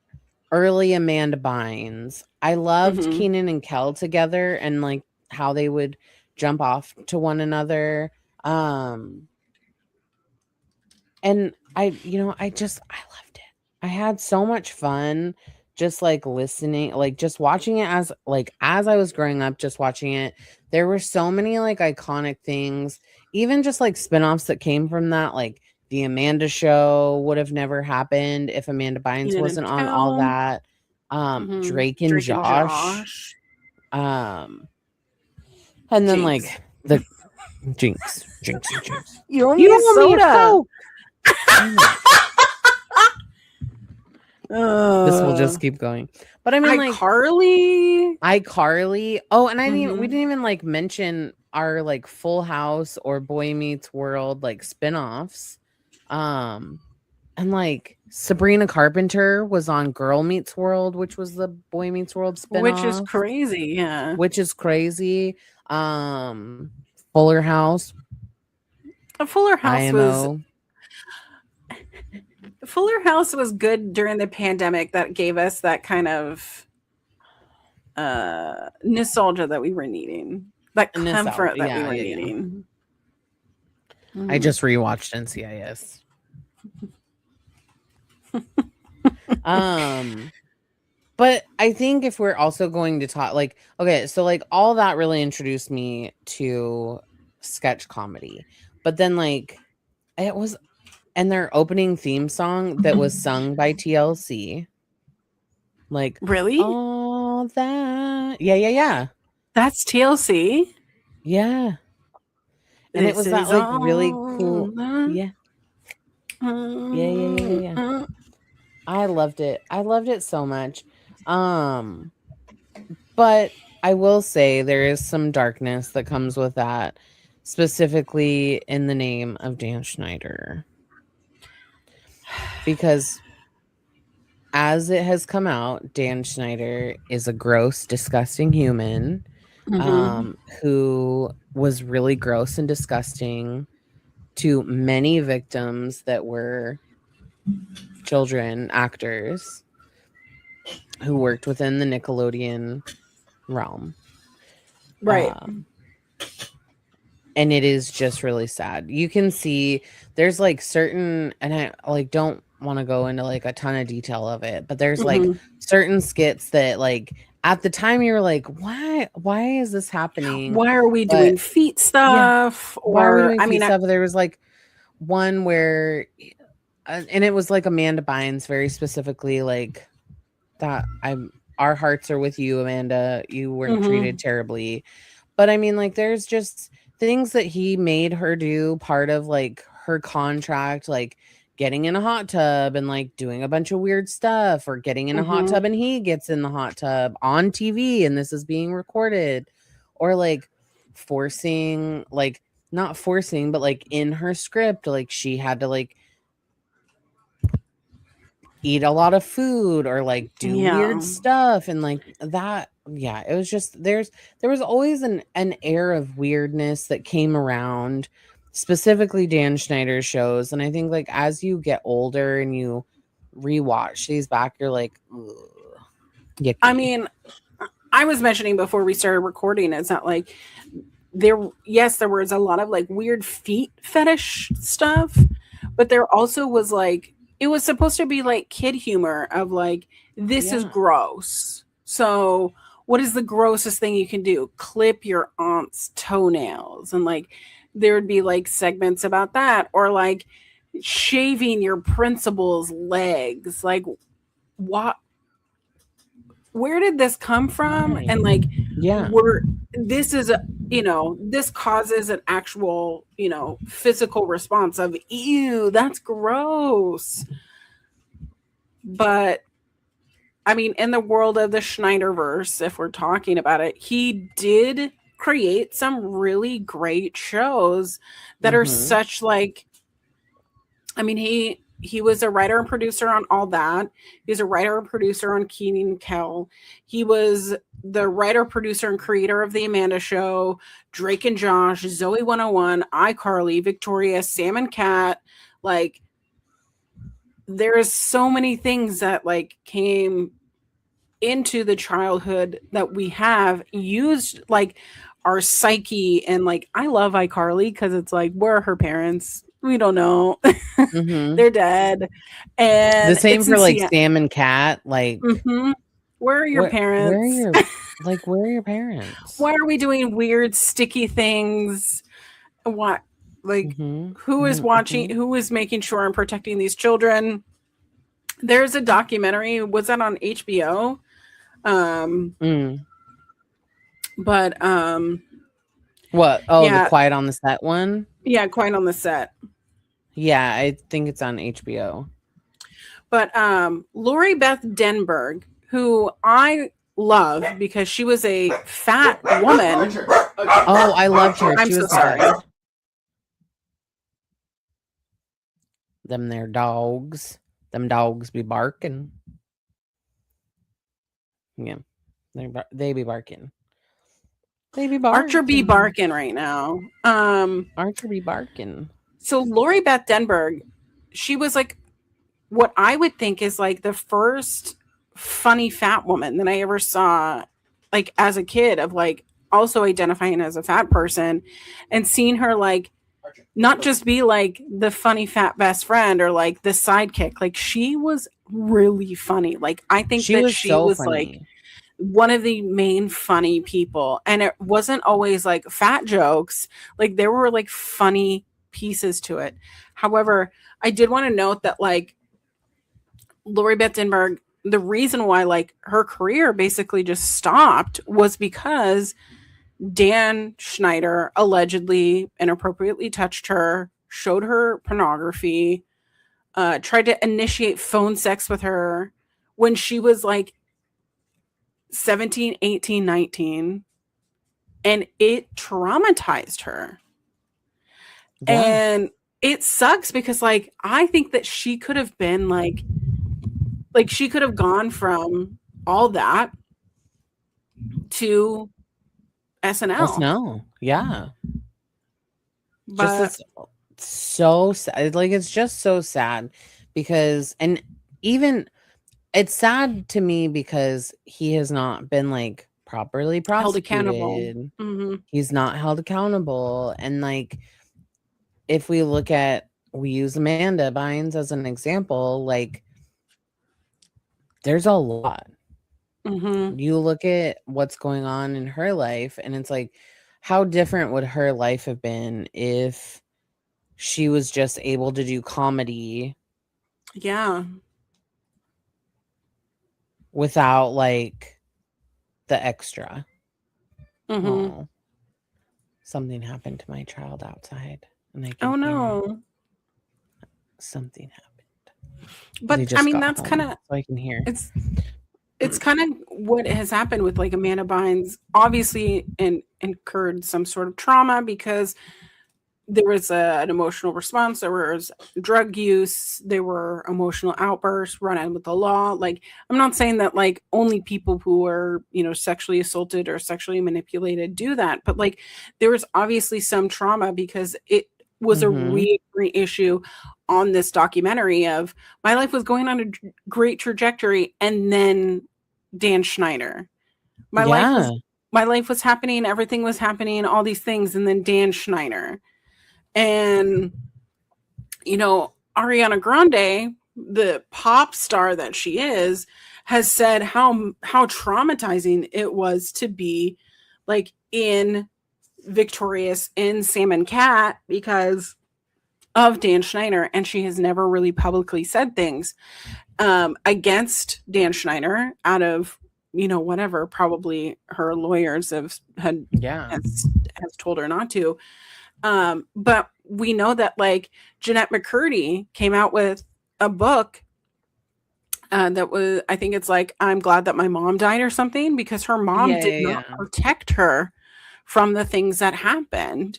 S2: early Amanda Bynes. I loved
S1: Mhm.
S2: Keenan and Kel together and like how they would jump off to one another. Um and I loved it. I had so much fun just like listening, like just watching it as I was growing up, just watching it. There were so many like iconic things, even just like spin-offs that came from that, like the Amanda show would have never happened if Amanda Bynes
S1: Keenan and
S2: wasn't on all
S1: Kel.
S2: that.
S1: Mhm.
S2: Drake and
S1: Drake and
S2: Josh.
S1: Josh.
S2: Um, and then
S1: Jinx.
S2: like the Jinx.
S1: You owe
S2: You
S1: me a
S2: owe me a
S1: soda.
S2: Coke. Dang it. This will
S1: Uh,
S2: just keep going. But I mean, like
S1: iCarly.
S2: iCarly. Oh, and we
S1: Mhm.
S2: didn't even like mention are like Full House or Boy Meets World like spin-offs. And like Sabrina Carpenter was on Girl Meets World, which was the Boy Meets World
S1: Which is
S2: spin-off,
S1: crazy. Yeah.
S2: which is crazy. Fuller House,
S1: A Fuller House was
S2: IMO.
S1: Fuller House was good during the pandemic. That gave us that kind of nostalgia that we were needing. That comfort that we
S2: Yeah,
S1: were
S2: yeah, yeah.
S1: needing.
S2: I just rewatched NCIS. But I think if we're also going to talk like, okay, so like all that really introduced me to sketch comedy. But then like it was, and their opening theme song that was sung by TLC. Like,
S1: Really?
S2: all that. Yeah, yeah, yeah.
S1: That's TLC.
S2: Yeah. And it
S1: This
S2: was that
S1: is
S2: like really
S1: all.
S2: cool. Yeah. Yeah, yeah, yeah, yeah, yeah. I loved it. I loved it so much. But I will say there is some darkness that comes with that, specifically in the name of Dan Schneider. Because as it has come out, Dan Schneider is a gross, disgusting human who was really gross and disgusting to many victims that were children actors who worked within the Nickelodeon realm.
S1: Right.
S2: And it is just really sad. You can see there's like certain, and I like don't want to go into like a ton of detail of it, but there's like certain skits that like at the time you were like, why is this happening?
S1: Why are we doing feet stuff?
S2: Yeah. Why are we
S1: Or
S2: doing
S1: I mean,
S2: feet stuff? There was like one where, and it was like Amanda Bynes very specifically like that. Our hearts are with you, Amanda. You weren't treated terribly. But I mean, like, there's just things that he made her do part of like her contract, like getting in a hot tub and like doing a bunch of weird stuff, or getting in a hot tub and he gets in the hot tub on TV and this is being recorded, or like forcing, like not forcing, but like in her script, like she had to like eat a lot of food or like do weird stuff and like that. Yeah, it was just there was always an air of weirdness that came around specifically Dan Schneider's shows. And I think like as you get older and you rewatch these back, you're like, yucky.
S1: I mean, I was mentioning before we started recording, it's not like there was a lot of like weird feet fetish stuff, but there also was like, it was supposed to be like kid humor of like, this is gross. So what is the grossest thing you can do? Clip your aunt's toenails. And like, there would be like segments about that, or like shaving your principal's legs. Like, what? Where did this come from? And like, this is this causes an actual physical response of ew, that's gross. But I mean, in the world of the Schneiderverse, if we're talking about it, he did create some really great shows that are such like, I mean, he was a writer and producer on All That. He's a writer and producer on Kenan and Kel. He was the writer, producer, and creator of The Amanda Show, Drake and Josh, Zoe 101, iCarly, Victoria, Sam and Cat. Like, there's so many things that like came into the childhood that we have used like our psyche. And like, I love iCarly because it's like, where are her parents? We don't know. They're dead. And
S2: the same for like Sam and Cat. Like,
S1: where are your parents?
S2: Where are your parents?
S1: Why are we doing weird sticky things? What? Like, who is watching? Who is making sure I'm protecting these children? There's a documentary. Was that on HBO? But
S2: what? Oh, the Quiet on the Set one?
S1: Yeah, Quiet on the Set.
S2: Yeah, I think it's on HBO.
S1: But Lori Beth Denberg, who I love because she was a fat woman.
S2: Oh, I loved her.
S1: I'm
S2: She was
S1: so
S2: the
S1: sorry.
S2: best. Them there dogs. Them dogs be barking. Yeah. They be barking. They be barking.
S1: Archer be barking right now.
S2: Archer be barking.
S1: So Lori Beth Denberg, she was like what I would think is like the first funny fat woman that I ever saw, like as a kid, of like also identifying as a fat person and seeing her like not just be like the funny fat best friend or like the sidekick. Like she was really funny. Like I think
S2: She
S1: that
S2: was
S1: she
S2: so
S1: was like
S2: funny.
S1: one of the main funny people. And it wasn't always like fat jokes. Like there were like funny pieces to it. However, I did want to note that like Lori Beth Denberg, the reason why like her career basically just stopped was because Dan Schneider allegedly inappropriately touched her, showed her pornography, tried to initiate phone sex with her when she was like 17, 18, 19, and it traumatized her.
S2: Yeah.
S1: And it sucks because like I think that she could have been like she could have gone from all that to SNL.
S2: SNL. Yeah. Just
S1: But
S2: it's so sad. Like it's just so sad because and even it's sad to me because he has not been like properly
S1: held accountable.
S2: prosecuted.
S1: Mm-hmm.
S2: He's not held accountable. And like if we look at we use Amanda Bynes as an example, like there's a lot.
S1: Mm-hmm.
S2: You look at what's going on in her life and it's like how different would her life have been if she was just able to do comedy
S1: Yeah.
S2: without like the extra.
S1: Mm-hmm.
S2: Oh, something happened to my child outside and I can
S1: Oh
S2: hear
S1: no.
S2: something happened.
S1: But
S2: He
S1: I
S2: just
S1: mean,
S2: got
S1: that's
S2: home,
S1: kind of
S2: so I can hear.
S1: it's kind of what has happened with like Amanda Bynes. Obviously, incurred some sort of trauma because there was an emotional response. There was drug use. There were emotional outbursts run in with the law. Like, I'm not saying that like only people who are, sexually assaulted or sexually manipulated do that, but like there was obviously some trauma because it was a
S2: Mhm.
S1: issue on this documentary of my life was going on a great trajectory and then Dan Schneider. My life
S2: Yeah.
S1: was my life was happening, everything was happening, all these things, and then Dan Schneider. And, Ariana Grande, the pop star that she is, has said how traumatizing it was to be like in Victorious in Sam and Cat because of Dan Schneider, and she has never really publicly said things against Dan Schneider out of whatever probably her lawyers
S2: Yeah.
S1: has told her not to. But we know that like Jeanette McCurdy came out with a book that was, I think it's like, I'm glad that my mom died or something, because her mom did not
S2: Yeah.
S1: protect her from the things that happened.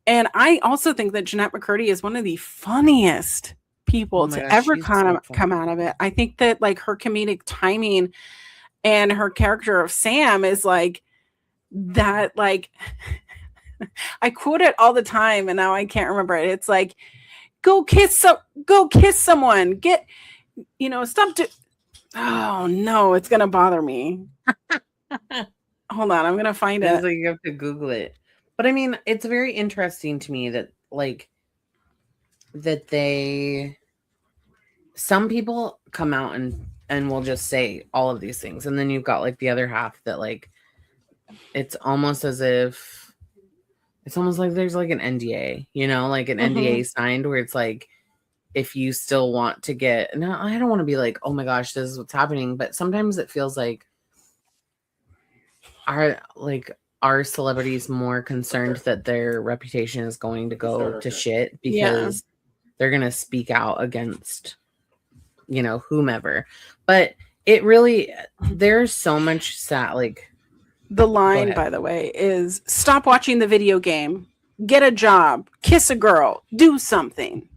S1: And I also think that Jeanette McCurdy is one of the funniest
S2: Oh
S1: people
S2: my
S1: to
S2: gosh,
S1: ever
S2: she's so
S1: come
S2: funny.
S1: out of it. I think that like her comedic timing and her character of Sam is like that, like I quote it all the time and now I can't remember it. It's like, go kiss someone. Stop oh no, it's gonna bother me. Hold on, I'm gonna find
S2: It's
S1: it.
S2: like you have to Google it. But I mean, it's very interesting to me that like that some people come out and will just say all of these things, and then you've got like the other half that like it's almost as if it's almost like there's like an NDA, like an NDA signed where it's like if you still want to get no, I don't want to be like, oh my gosh, this is what's happening, but sometimes it feels like our celebrities more concerned that their reputation is going to go to shit
S1: Yeah.
S2: because they're going to speak out against whomever. But It really, there's so much sad. Like,
S1: The
S2: go
S1: line,
S2: ahead.
S1: by the way, is stop watching the video game, get a job, kiss a girl, do something.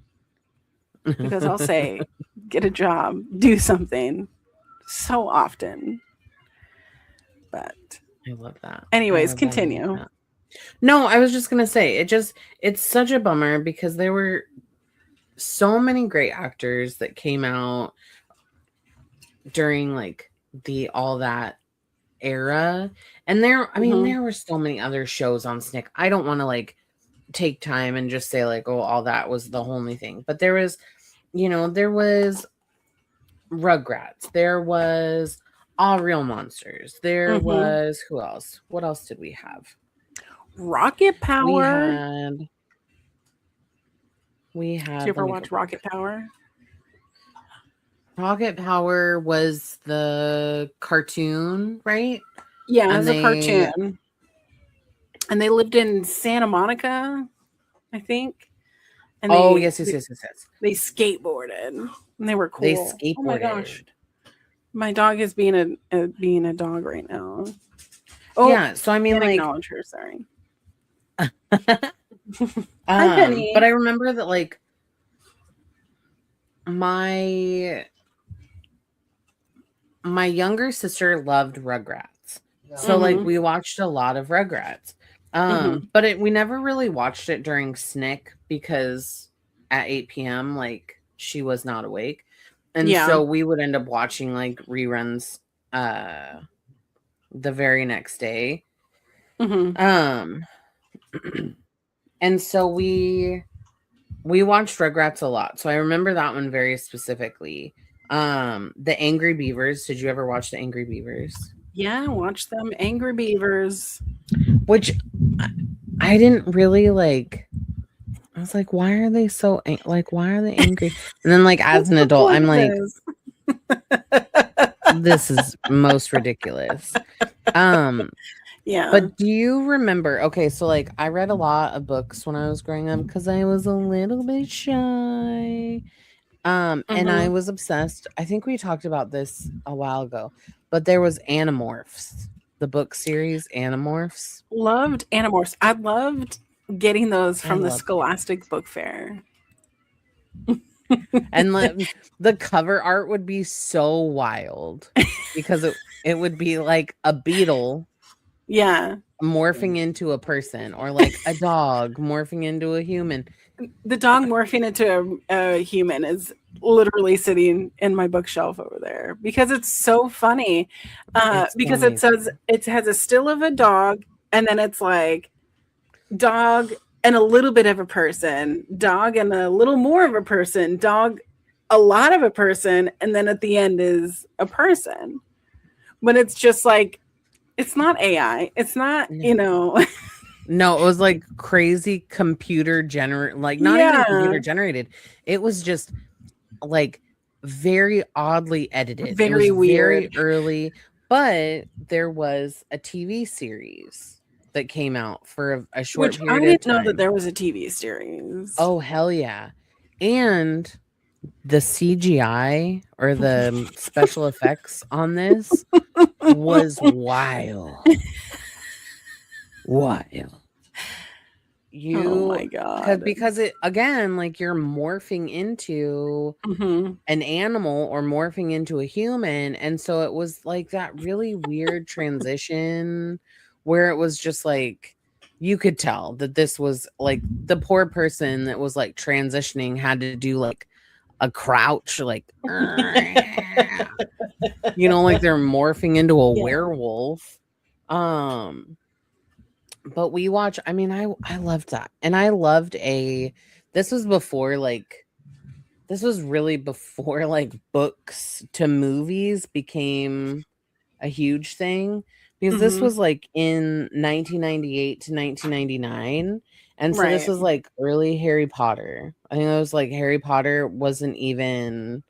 S1: Because I'll say, get a job, do something so often. But,
S2: I love that. I
S1: anyways,
S2: love that. I love
S1: continue.
S2: that. No, I was just gonna say it's such a bummer because there were so many great actors that came out during like the all that era. And there were so many other shows on Snick. I don't want to like take time and just say like, oh, all that was the only thing. But there was, there was Rugrats, there was All Real Monsters, there
S1: Mm-hmm.
S2: was who else? What else did we have?
S1: Rocket
S2: We
S1: Power.
S2: had
S1: Did you
S2: let
S1: ever
S2: me go
S1: watch Rocket
S2: back.
S1: Power?
S2: Rocket Power was the cartoon, right?
S1: Yeah, it
S2: And
S1: was a
S2: they
S1: cartoon. And they lived in Santa Monica, I think. And
S2: oh yes, yes, yes, yes, yes.
S1: they skateboarded. And they were
S2: They
S1: cool. Oh my gosh.
S2: skateboarded.
S1: My dog is being a dog right now. Oh,
S2: Yeah, so I mean
S1: can't
S2: like
S1: acknowledge her. Sorry. Hi,
S2: but
S1: Penny.
S2: I remember that like my my younger sister loved Rugrats. So like
S1: Mm-hmm.
S2: we watched a lot of Rugrats.
S1: Mm-hmm.
S2: But we never really watched it during Snick because at 8 p.m. like she was not awake. And
S1: Yeah.
S2: so we would end up watching like reruns the very next day.
S1: Mm-hmm.
S2: Um and so we watched Rugrats a lot. So I remember that one very specifically. The Angry Beavers. Did you ever watch the Angry Beavers?
S1: Yeah, watch them. Angry Beavers.
S2: Which I didn't really like. I was like, why are they so like? Why are they angry? And then, like, as
S1: What's
S2: an
S1: the
S2: adult,
S1: point
S2: I'm
S1: of
S2: like,
S1: this?
S2: this is most ridiculous.
S1: Yeah.
S2: But do you remember? Okay, so like, I read a lot of books when I was growing up because I was a little bit shy. And I
S1: Mm-hmm.
S2: was obsessed. I think we talked about this a while ago, but there was Animorphs, the book series Animorphs.
S1: Loved Animorphs. I loved getting those
S2: I
S1: from the
S2: love it.
S1: Scholastic Book Fair.
S2: And the cover art would be so wild because it would be like a beetle
S1: Yeah.
S2: morphing into a person or like a dog morphing into a human.
S1: The dog morphing into a human is literally sitting in my bookshelf over there because it's so funny.
S2: It's so
S1: Because it says
S2: amazing.
S1: it has a still of a dog, and then it's like dog and a little bit of a person, dog and a little more of a person, dog a lot of a person, and then at the end is a person. But it's just like it's not AI. It's not,
S2: No. No, it was like crazy computer generate, like not even
S1: yeah,
S2: computer generated. It was just like very oddly edited. It was
S1: very weird.
S2: very early, but there was a TV series that came out for a short
S1: Which I
S2: period of
S1: didn't know that
S2: time.
S1: there was a TV series.
S2: Oh, hell yeah. And the CGI or the special effects on this was wild. Wild.
S1: Oh
S2: You
S1: my god.
S2: because it again, like you're morphing into
S1: Hmm.
S2: an animal or morphing into a human. And so it was like that really weird transition where it was just like you could tell that this was like the poor person that was like transitioning had to do like a crouch, like like they're morphing into a
S1: Yeah.
S2: werewolf. But we watch, I mean, I loved that. And I loved this was before like this was really before like books to movies became a huge thing because this
S1: Hmm.
S2: was like in 1998 to 1999. And so this
S1: Right.
S2: was like early Harry Potter. I think it was like Harry Potter wasn't even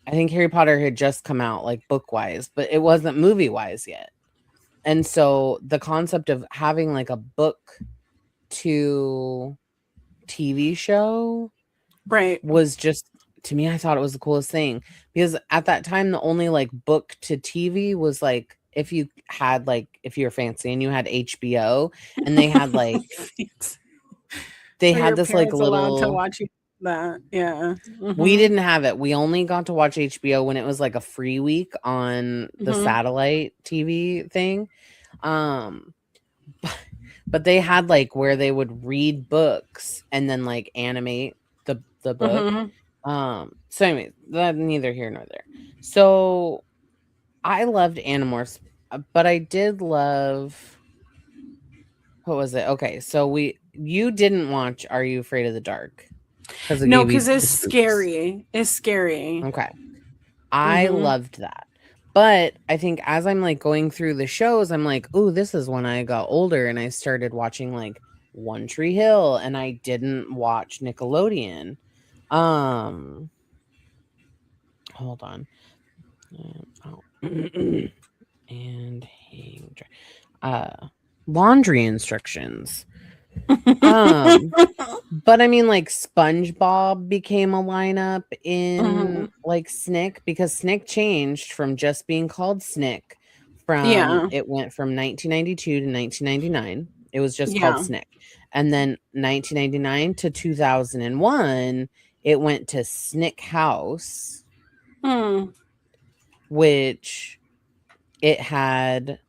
S2: I think Harry Potter had just come out like book wise, but it wasn't movie wise yet. And so the concept of having like a book to TV show
S1: Right.
S2: was just to me, I thought it was the coolest thing because at that time, the only like book to TV was like if you had like if you're fancy and you had HBO and they had like they
S1: Were
S2: had
S1: your
S2: this like
S1: parents allowed to
S2: little.
S1: watch that? Yeah.
S2: We
S1: Mhm.
S2: didn't have it. We only got to watch HBO when it was like a free week on the
S1: Mhm.
S2: satellite TV thing. Um, but they had like where they would read books and then like animate the book.
S1: Mhm.
S2: So anyway, that neither here nor there. So I loved Animorphs, but I did love what was it? Okay, so you didn't watch Are You Afraid of the Dark because it
S1: No,
S2: gave you
S1: because it's
S2: the spooks.
S1: scary. It's scary.
S2: Okay. I
S1: Mhm.
S2: loved that. But I think as I'm like going through the shows, I'm like, "Ooh, this is when I got older and I started watching like One Tree Hill and I didn't watch Nickelodeon." Um, hold on. Oh. And hang dry. Laundry instructions. But I mean, like SpongeBob became a lineup in
S1: Mhm.
S2: like Snick because Snick changed from just being called Snick. From
S1: Yeah.
S2: it went from 1992 to 1999. It was just called
S1: Yeah.
S2: Snick, and then 1999 to 2001, it went to Snick House,
S1: Mm.
S2: which it had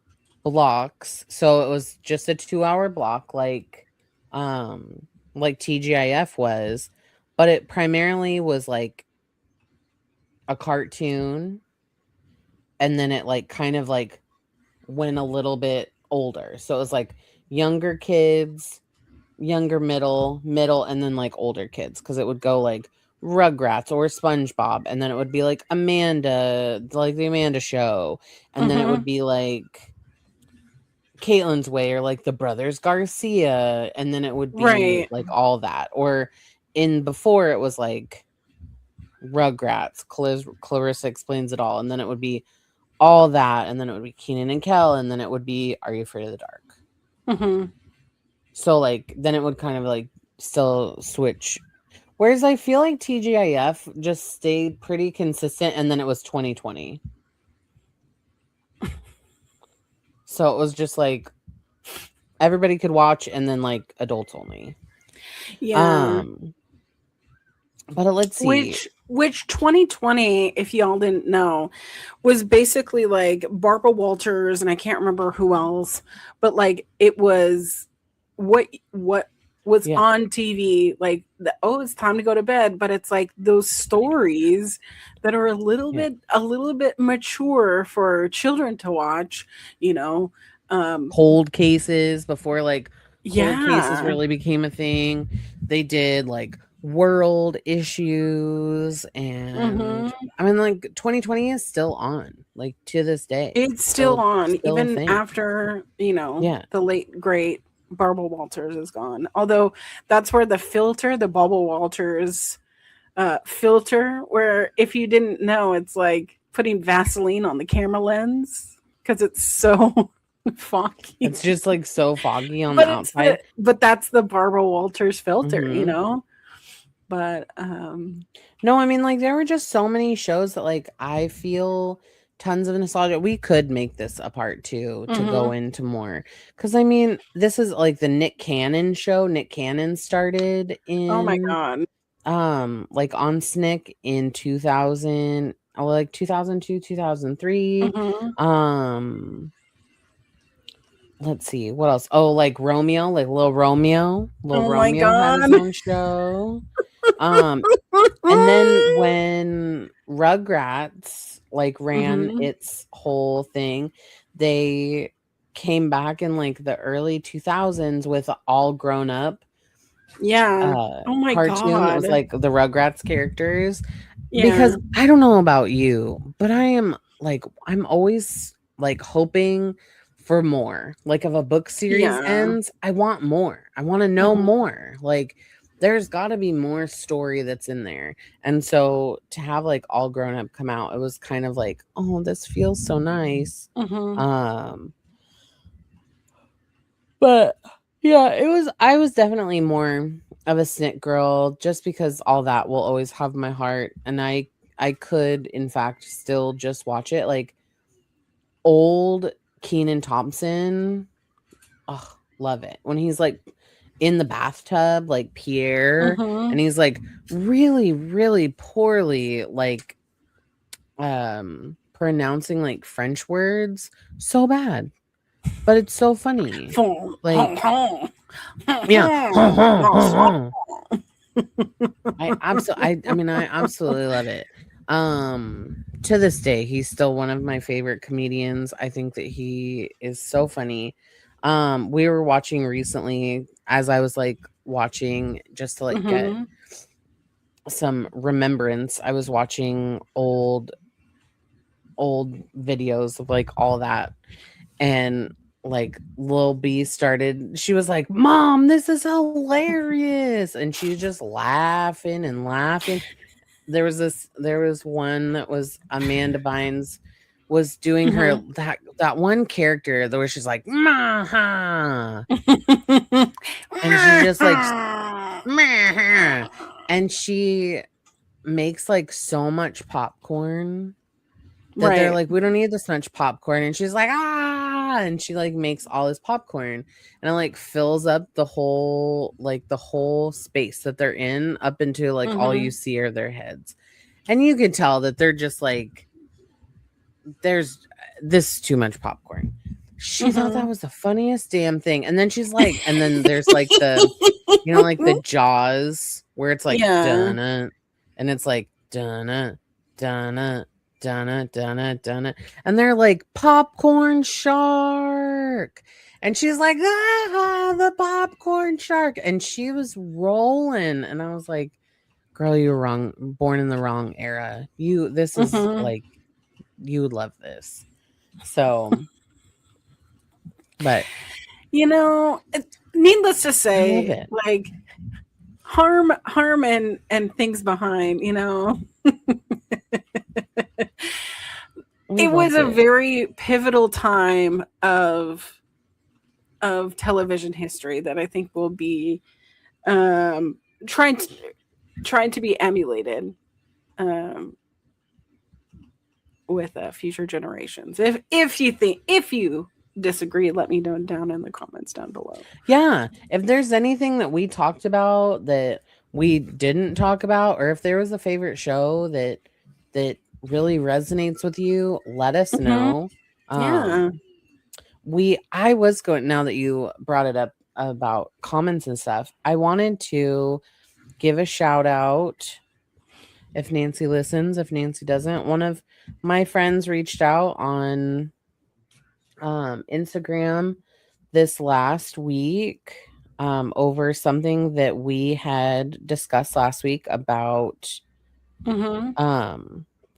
S2: blocks. So it was just a 2-hour block like TGIF was, but it primarily was like a cartoon and then it like kind of like went a little bit older. So it was like younger kids, younger middle and then like older kids cuz it would go like Rugrats or SpongeBob and then it would be like Amanda, like the Amanda show, and then it would
S1: Mhm.
S2: be like Caitlin's Way or like the Brothers Garcia, and then it would be
S1: Right.
S2: like all that. Or in before it was like Rugrats, Clarissa Explains It All, and then it would be all that, and then it would be Keenan and Kel, and then it would be Are You Afraid of the Dark?
S1: Mhm.
S2: So like then it would kind of like still switch. Whereas I feel like TGIF just stayed pretty consistent, and then it was 2020. So it was just like everybody could watch, and then like adults only.
S1: Yeah.
S2: Um, but let's see.
S1: Which 2020, if y'all didn't know, was basically like Barbara Walters and I can't remember who else, but like it was what was
S2: Yeah,
S1: on TV like oh it's time to go to bed, but it's like those stories that are
S2: yeah.
S1: a little bit mature for children to watch, you know. Um
S2: Cold cases before like cold cases
S1: yeah.
S2: really became a thing. They did like world issues, and
S1: Mhm.
S2: I mean like 2020 is still on like to this day.
S1: It's still
S2: Still
S1: on
S2: a
S1: even
S2: thing.
S1: after,
S2: Yeah.
S1: the late great Barbara Walters is gone. Although that's where the filter, the Barbara Walters filter, where if you didn't know, it's like putting Vaseline on the camera lens because it's so foggy.
S2: It's just like so foggy on the outside.
S1: But that's the Barbara Walters filter, you
S2: Mhm.
S1: know. But
S2: No, I mean, like, there were just so many shows that, like, I feel tons of nostalgia. We could make this a part two to go
S1: mhm.
S2: into more. Because, I mean, this is like the Nick Cannon show. Nick Cannon started
S1: Oh my
S2: in,
S1: god.
S2: like on Snick in 2000, like 2002, 2003.
S1: Mhm.
S2: Um, let's see, what else? Oh, like Romeo, like Little Romeo. Little
S1: Oh my
S2: Romeo had his
S1: god.
S2: own show. Um, and then when Rugrats like ran
S1: mhm.
S2: its whole thing, they came back in like the early 2000s with all grown up
S1: Yeah. Oh my
S2: cartoon that
S1: god.
S2: was like the Rugrats characters.
S1: Yeah.
S2: Because I don't know about you, but I am like I'm always like hoping for more. Like if a book series
S1: Yeah.
S2: ends, I want more. I want to know
S1: Mhm.
S2: more. Like there's got to be more story that's in there. And so to have like all grown up come out, it was kind of like, oh, this feels so nice.
S1: Mhm.
S2: Um but yeah, I was definitely more of a Snick girl, just because all that will always have my heart, and I could in fact still just watch it. Like old Keenan Thompson, oh, love it when he's like in the bathtub like Pierre,
S1: Mm-hmm.
S2: and he's like really really poorly like pronouncing like French words so bad, but it's so funny. Like yeah. I absolutely love it. To this day, he's still one of my favorite comedians. I think that he is so funny. We were watching recently as I was like watching just to like get
S1: Mm-hmm.
S2: some remembrance. I was watching old videos of like all that, and like Lil B started, she was like, "Mom, this is hilarious," and she's just laughing and laughing. There was one that was Amanda Bynes was doing her
S1: Mm-hmm.
S2: that one character where she's like, "Maha," and she's just like, "Maha," and she makes like so much popcorn that they're
S1: Right.
S2: like, "We don't need this much popcorn," and she's like, "Ah," and she like makes all this popcorn, and it like fills up the whole space that they're in up into like all you
S1: Mm-hmm.
S2: see are their heads, and you can tell that they're just like, there's this is too much popcorn. She thought that
S1: Mm-hmm.
S2: was the funniest damn thing, and then she's like, and then there's like like the Jaws where it's like
S1: Yeah.
S2: dun, and it's like dun dun dun, and they're like popcorn shark, and she's like, ah, the popcorn shark, and she was rolling, and I was like, girl, you were wrong, born in the wrong era. This is
S1: Mm-hmm.
S2: like, you would love this. So, but
S1: Needless to
S2: I love
S1: say,
S2: it.
S1: like harm and things behind,
S2: We
S1: it was
S2: loved
S1: a
S2: it.
S1: very pivotal time of television history that I think will be um trying to trying to be emulated um with future generations. If you disagree, let me know down in the comments down below.
S2: Yeah, if there's anything that we talked about that we didn't talk about, or if there was a favorite show that really resonates with you, let us
S1: Mm-hmm.
S2: know.
S1: Yeah.
S2: I was going, now that you brought it up about comments and stuff, I wanted to give a shout out. If Nancy listens, if Nancy doesn't, one of my friends reached out on Instagram this last week over something that we had discussed last week about
S1: Mm-hmm.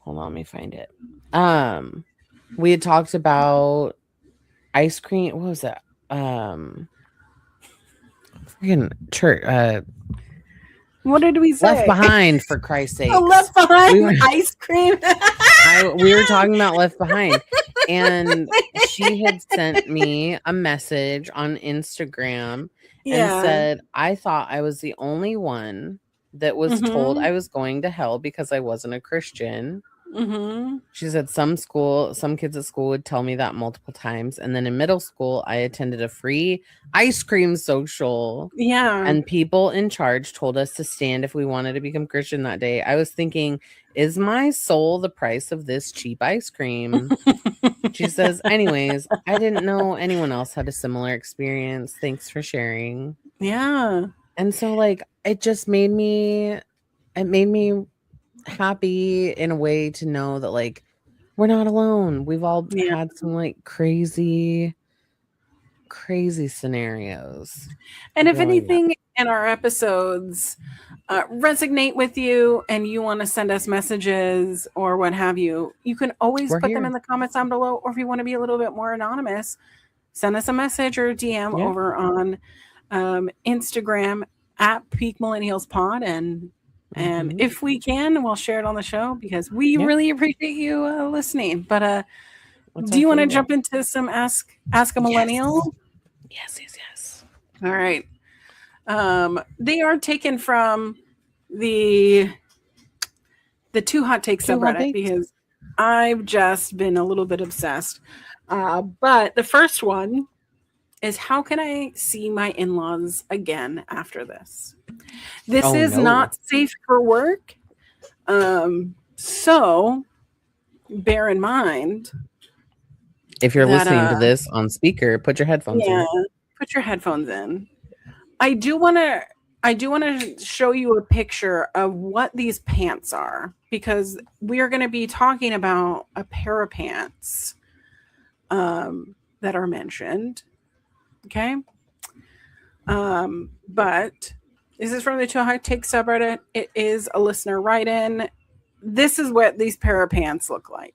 S2: hold on, let me find it. We had talked about ice cream. What was it? Freaking church.
S1: What did we say?
S2: Left Behind, for Christ's sake.
S1: Left Behind ice cream.
S2: We were talking about Left Behind, and she had sent me a message on Instagram and
S1: Yeah.
S2: said, I thought I was the only one that was told
S1: Mm-hmm.
S2: I was going to hell because I wasn't a Christian.
S1: Mm-hmm.
S2: She said some kids at school would tell me that multiple times. And then in middle school, I attended a free ice cream social.
S1: Yeah.
S2: And people in charge told us to stand if we wanted to become Christian that day. I was thinking, is my soul the price of this cheap ice cream? She says, anyways, I didn't know anyone else had a similar experience. Thanks for sharing.
S1: Yeah.
S2: And so like it made me happy in a way to know that like we're not alone. We've all
S1: Yeah.
S2: had some like crazy scenarios.
S1: And if
S2: growing up.
S1: anything in our episodes resonate with you and you want to send us messages or what have you, you can always
S2: We're
S1: put
S2: here.
S1: them in the comments down below. Or if you want to be a little bit more anonymous, send us a message or a DM over on Instagram at Peak Millennials Pod. And if we can, we'll share it on the show because we really appreciate you listening. But do you want to jump into some Ask a Millennial?
S2: Yes.
S1: All right. They are taken from the Too Hot Take
S2: Too hot
S1: subreddit
S2: takes.
S1: because I've just been a little bit obsessed. But the first one is, how can I see my in-laws again after this? This
S2: Oh
S1: is
S2: no.
S1: not safe for work. So bear in mind
S2: If you're
S1: that
S2: listening to this on speaker, put your headphones
S1: yeah,
S2: in.
S1: put your headphones in. I do want to show you a picture of what these pants are, because we are going to be talking about a pair of pants that are mentioned. Okay. But this is from the Too High Take subreddit. It is a listener write-in. This is what these pair of pants look like.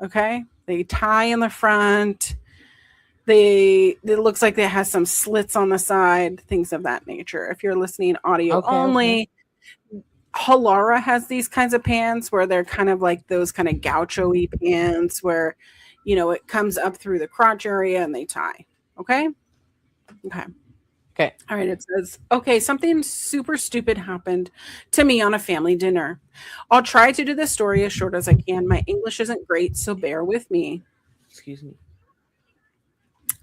S1: Okay. They tie in the front. It looks like it has some slits on the side, things of that nature. If you're listening audio
S2: Okay, okay.
S1: only, Halara has these kinds of pants where they're kind of like those kind of gaucho-y pants where, it comes up through the crotch area and they tie. Okay. Okay.
S2: Okay.
S1: All right. It says, okay, something super stupid happened to me on a family dinner. I'll try to do this story as short as I can. My English isn't great, so bear with me.
S2: Excuse me.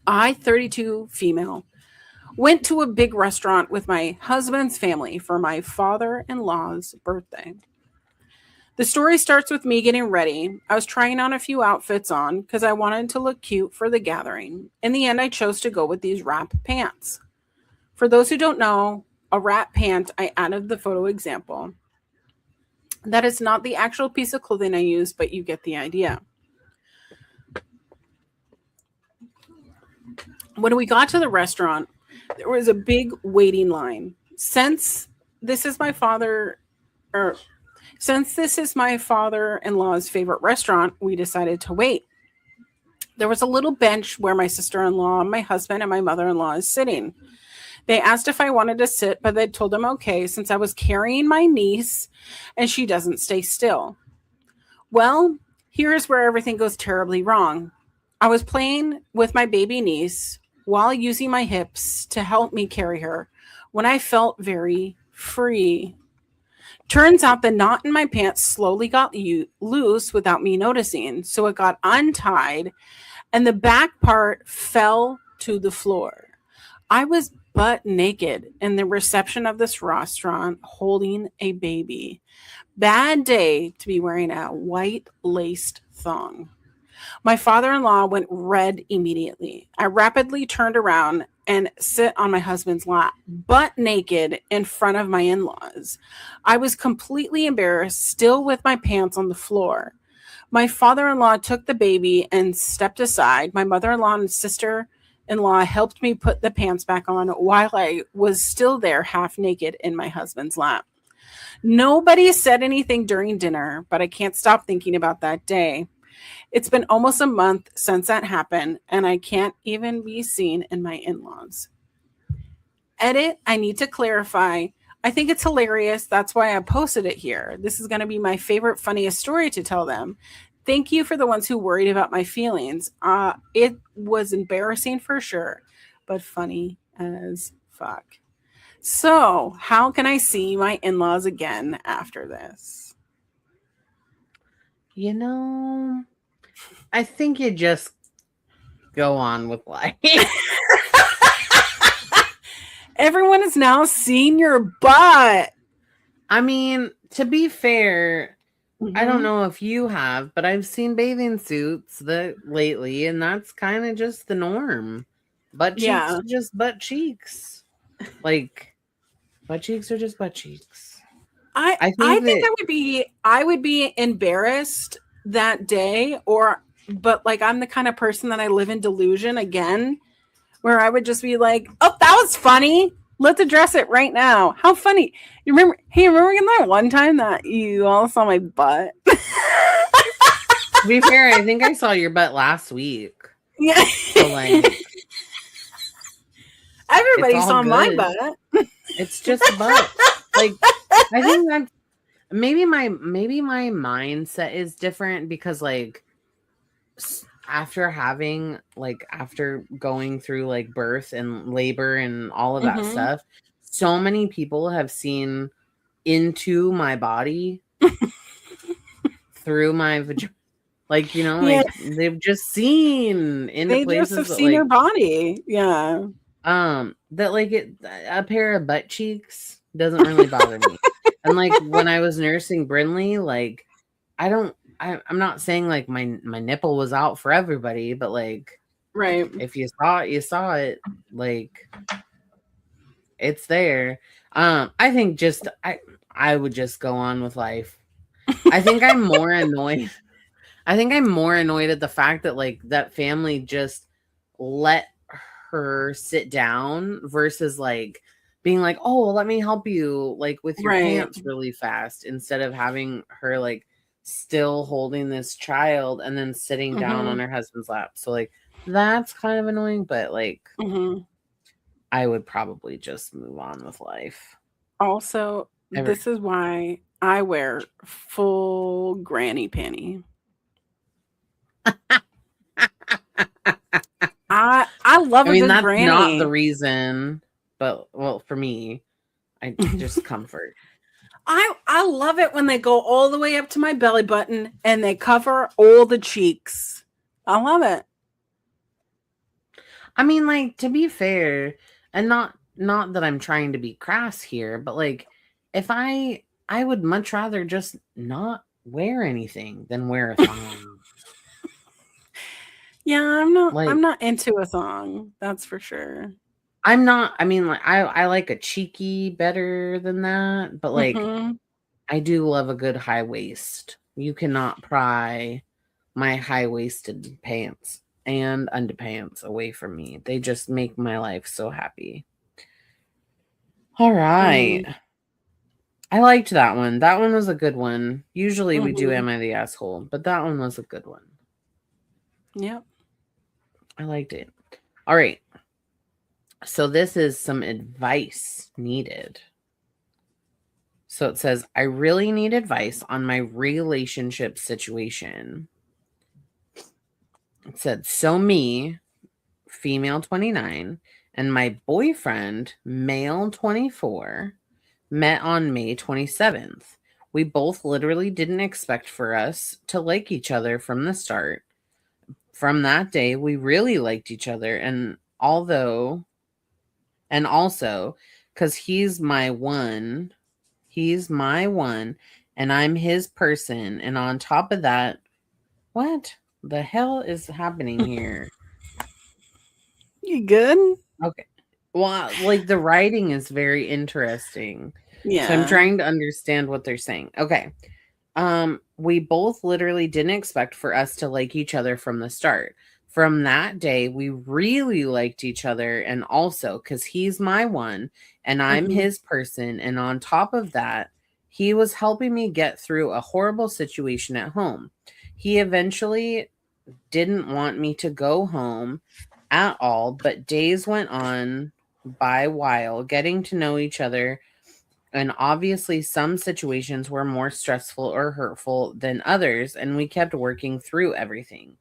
S1: I, 32 female, went to a big restaurant with my husband's family for my father-in-law's birthday. The story starts with me getting ready. I was trying on a few outfits on because I wanted to look cute for the gathering. In the end, I chose to go with these wrap pants. For those who don't know, a wrap pant, I added the photo example. That is not the actual piece of clothing I use, but you get the idea. When we got to the restaurant, there was a big waiting line. This is my father, or since this is my father-in-law's favorite restaurant, we decided to wait. There was a little bench where my sister-in-law, my husband, and my mother-in-law is sitting. They asked if I wanted to sit, but they told them okay since I was carrying my niece and she doesn't stay still. Well, here's where everything goes terribly wrong. I was playing with my baby niece while using my hips to help me carry her when I felt very free. Turns out the knot in my pants slowly got loose without me noticing, so it got untied and the back part fell to the floor. I was butt naked in the reception of this restaurant holding a baby. Bad day to be wearing a white laced thong. My father-in-law went red immediately. I rapidly turned around and sit on my husband's lap, butt naked in front of my in-laws. I was completely embarrassed, still with my pants on the floor. My father-in-law took the baby and stepped aside. My mother-in-law and sister-in-law helped me put the pants back on while I was still there half naked in my husband's lap. Nobody said anything during dinner, but I can't stop thinking about that day. It's been almost a month since that happened, and I can't even be seen in my in-laws. Edit, I need to clarify. I think it's hilarious. That's why I posted it here. This is going to be my favorite, funniest story to tell them. Thank you for the ones who worried about my feelings. It was embarrassing for sure, but funny as fuck. So, how can I see my in-laws again after this?
S2: I think you just go on with life.
S1: Everyone is now seeing your butt.
S2: I mean, to be fair,
S1: Mm-hmm.
S2: I don't know if you have, but I've seen bathing suits lately, and that's kind of just the norm. Butt cheeks are just butt cheeks. Like, butt cheeks are just butt cheeks.
S1: I think I would be embarrassed that day, but like I'm the kind of person that I live in delusion again, where I would just be like, oh, that was funny. Let's address it right now. How funny. Remember that one time that you all saw my butt?
S2: To be fair, I think I saw your butt last week.
S1: Yeah.
S2: So like,
S1: everybody saw my butt.
S2: It's just a butt. Like, I think that maybe my mindset is different because like after going through like birth and labor and all of that stuff, so many people have seen into my body through my vagina. Like,
S1: Yeah,
S2: like they've just seen into
S1: they just
S2: places
S1: have
S2: that
S1: seen your
S2: like
S1: body. Yeah.
S2: that like a pair of butt cheeks doesn't really bother me. And like when I was nursing Brinley, like I'm not saying like my nipple was out for everybody, but like
S1: Right.
S2: if you saw it, you saw it. Like it's there. I think just I would just go on with life. I think I'm more annoyed. I think I'm more annoyed at the fact that like that family just let her sit down versus like being like, "Oh, well, let me help you like with your
S1: Right.
S2: pants really fast," instead of having her like still holding this child and then sitting down on
S1: Hmm.
S2: her husband's lap. So like that's kind of annoying, but like
S1: Hmm.
S2: I would probably just move on with life.
S1: Also,
S2: Ever.
S1: this is why I wear full granny panty. I love
S2: I
S1: a
S2: mean,
S1: good
S2: that's not the
S1: granny.
S2: reason, but well, for me, I just comfort.
S1: I love it when they go all the way up to my belly button and they cover all the cheeks. I love it.
S2: I mean, like to be fair, and not that I'm trying to be crass here, but like if I would much rather just not wear anything than wear a thong.
S1: Yeah, I'm
S2: Like
S1: not into a thong. That's for sure.
S2: I'm not. I mean, like I like a cheeky better than that, but like
S1: Mhm.
S2: I do love a good high waist. You cannot pry my high waisted pants and underpants away from me. They just make my life so happy. All right.
S1: Mhm.
S2: I liked that one. That one was a good one. Usually we do
S1: Mhm.
S2: Am I the Asshole, but that one was a good one.
S1: Yep.
S2: I liked it. All right. So this is some advice needed. So it says, I really need advice on my relationship situation. It said, so me, female 29, and my boyfriend, male 24, met on May 27th. We both literally didn't expect for us to like each other from the start. From that day, we really liked each other, and also because he's my one, and I'm his person. And on top of that, what the hell is happening here?
S1: You good?
S2: Okay. Well, like the writing is very interesting. So I'm
S1: Yeah.
S2: trying to understand what they're saying. Okay. We both literally didn't expect for us to like each other from the start. From that day, we really liked each other, and also because he's my one and I'm
S1: Mhm.
S2: his person. And on top of that, he was helping me get through a horrible situation at home. He eventually didn't want me to go home at all, but days went on by while getting to know each other, and obviously some situations were more stressful or hurtful than others, and we kept working through everything.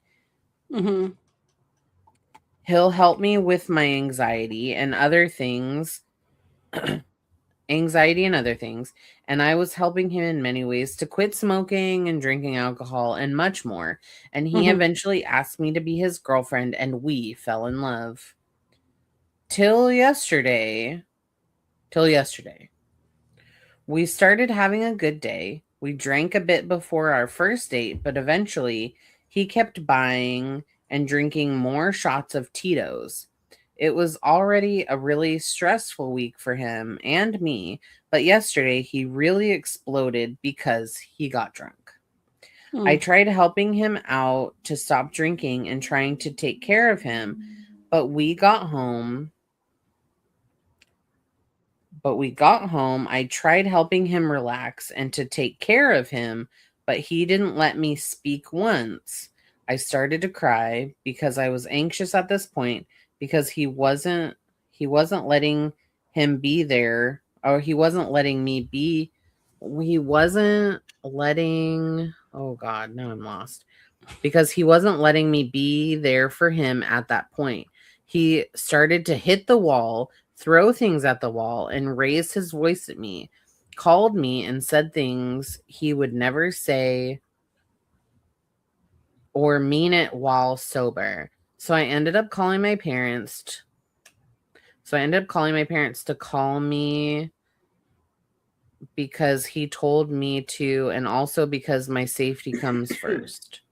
S1: Mhm.
S2: He'll help me with my anxiety and other things, and I was helping him in many ways to quit smoking and drinking alcohol and much more. And he
S1: Mhm.
S2: eventually asked me to be his girlfriend, and we fell in love. Till yesterday, till yesterday. We started having a good day. We drank a bit before our first date, but eventually he kept buying and drinking more shots of Tito's. It was already a really stressful week for him and me, but yesterday he really exploded because he got drunk. I
S1: Mm.
S2: tried helping him out to stop drinking and trying to take care of him, but we got home But we got home. I tried helping him relax and to take care of him, but he didn't let me speak once. I started to cry because I was anxious at this point because he wasn't letting him be there, or he wasn't letting me be he wasn't letting oh god, now I'm lost, because he wasn't letting me be there for him at that point. He started to hit the wall, throw things at the wall, and raised his voice at me, called me and said things he would never say or mean it while sober. So I ended up calling my parents. To call me because he told me to, and also because my safety comes first.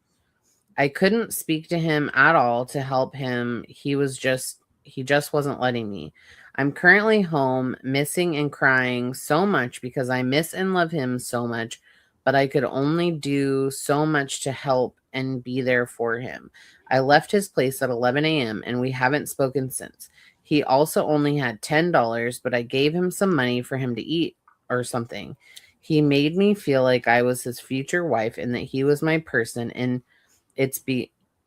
S2: I couldn't speak to him at all to help him. He just wasn't letting me. I'm currently home, missing and crying so much because I miss and love him so much, but I could only do so much to help and be there for him. I left his place at 11 a.m. and we haven't spoken since. He also only had $10, but I gave him some money for him to eat or something. He made me feel like I was his future wife and that he was my person, and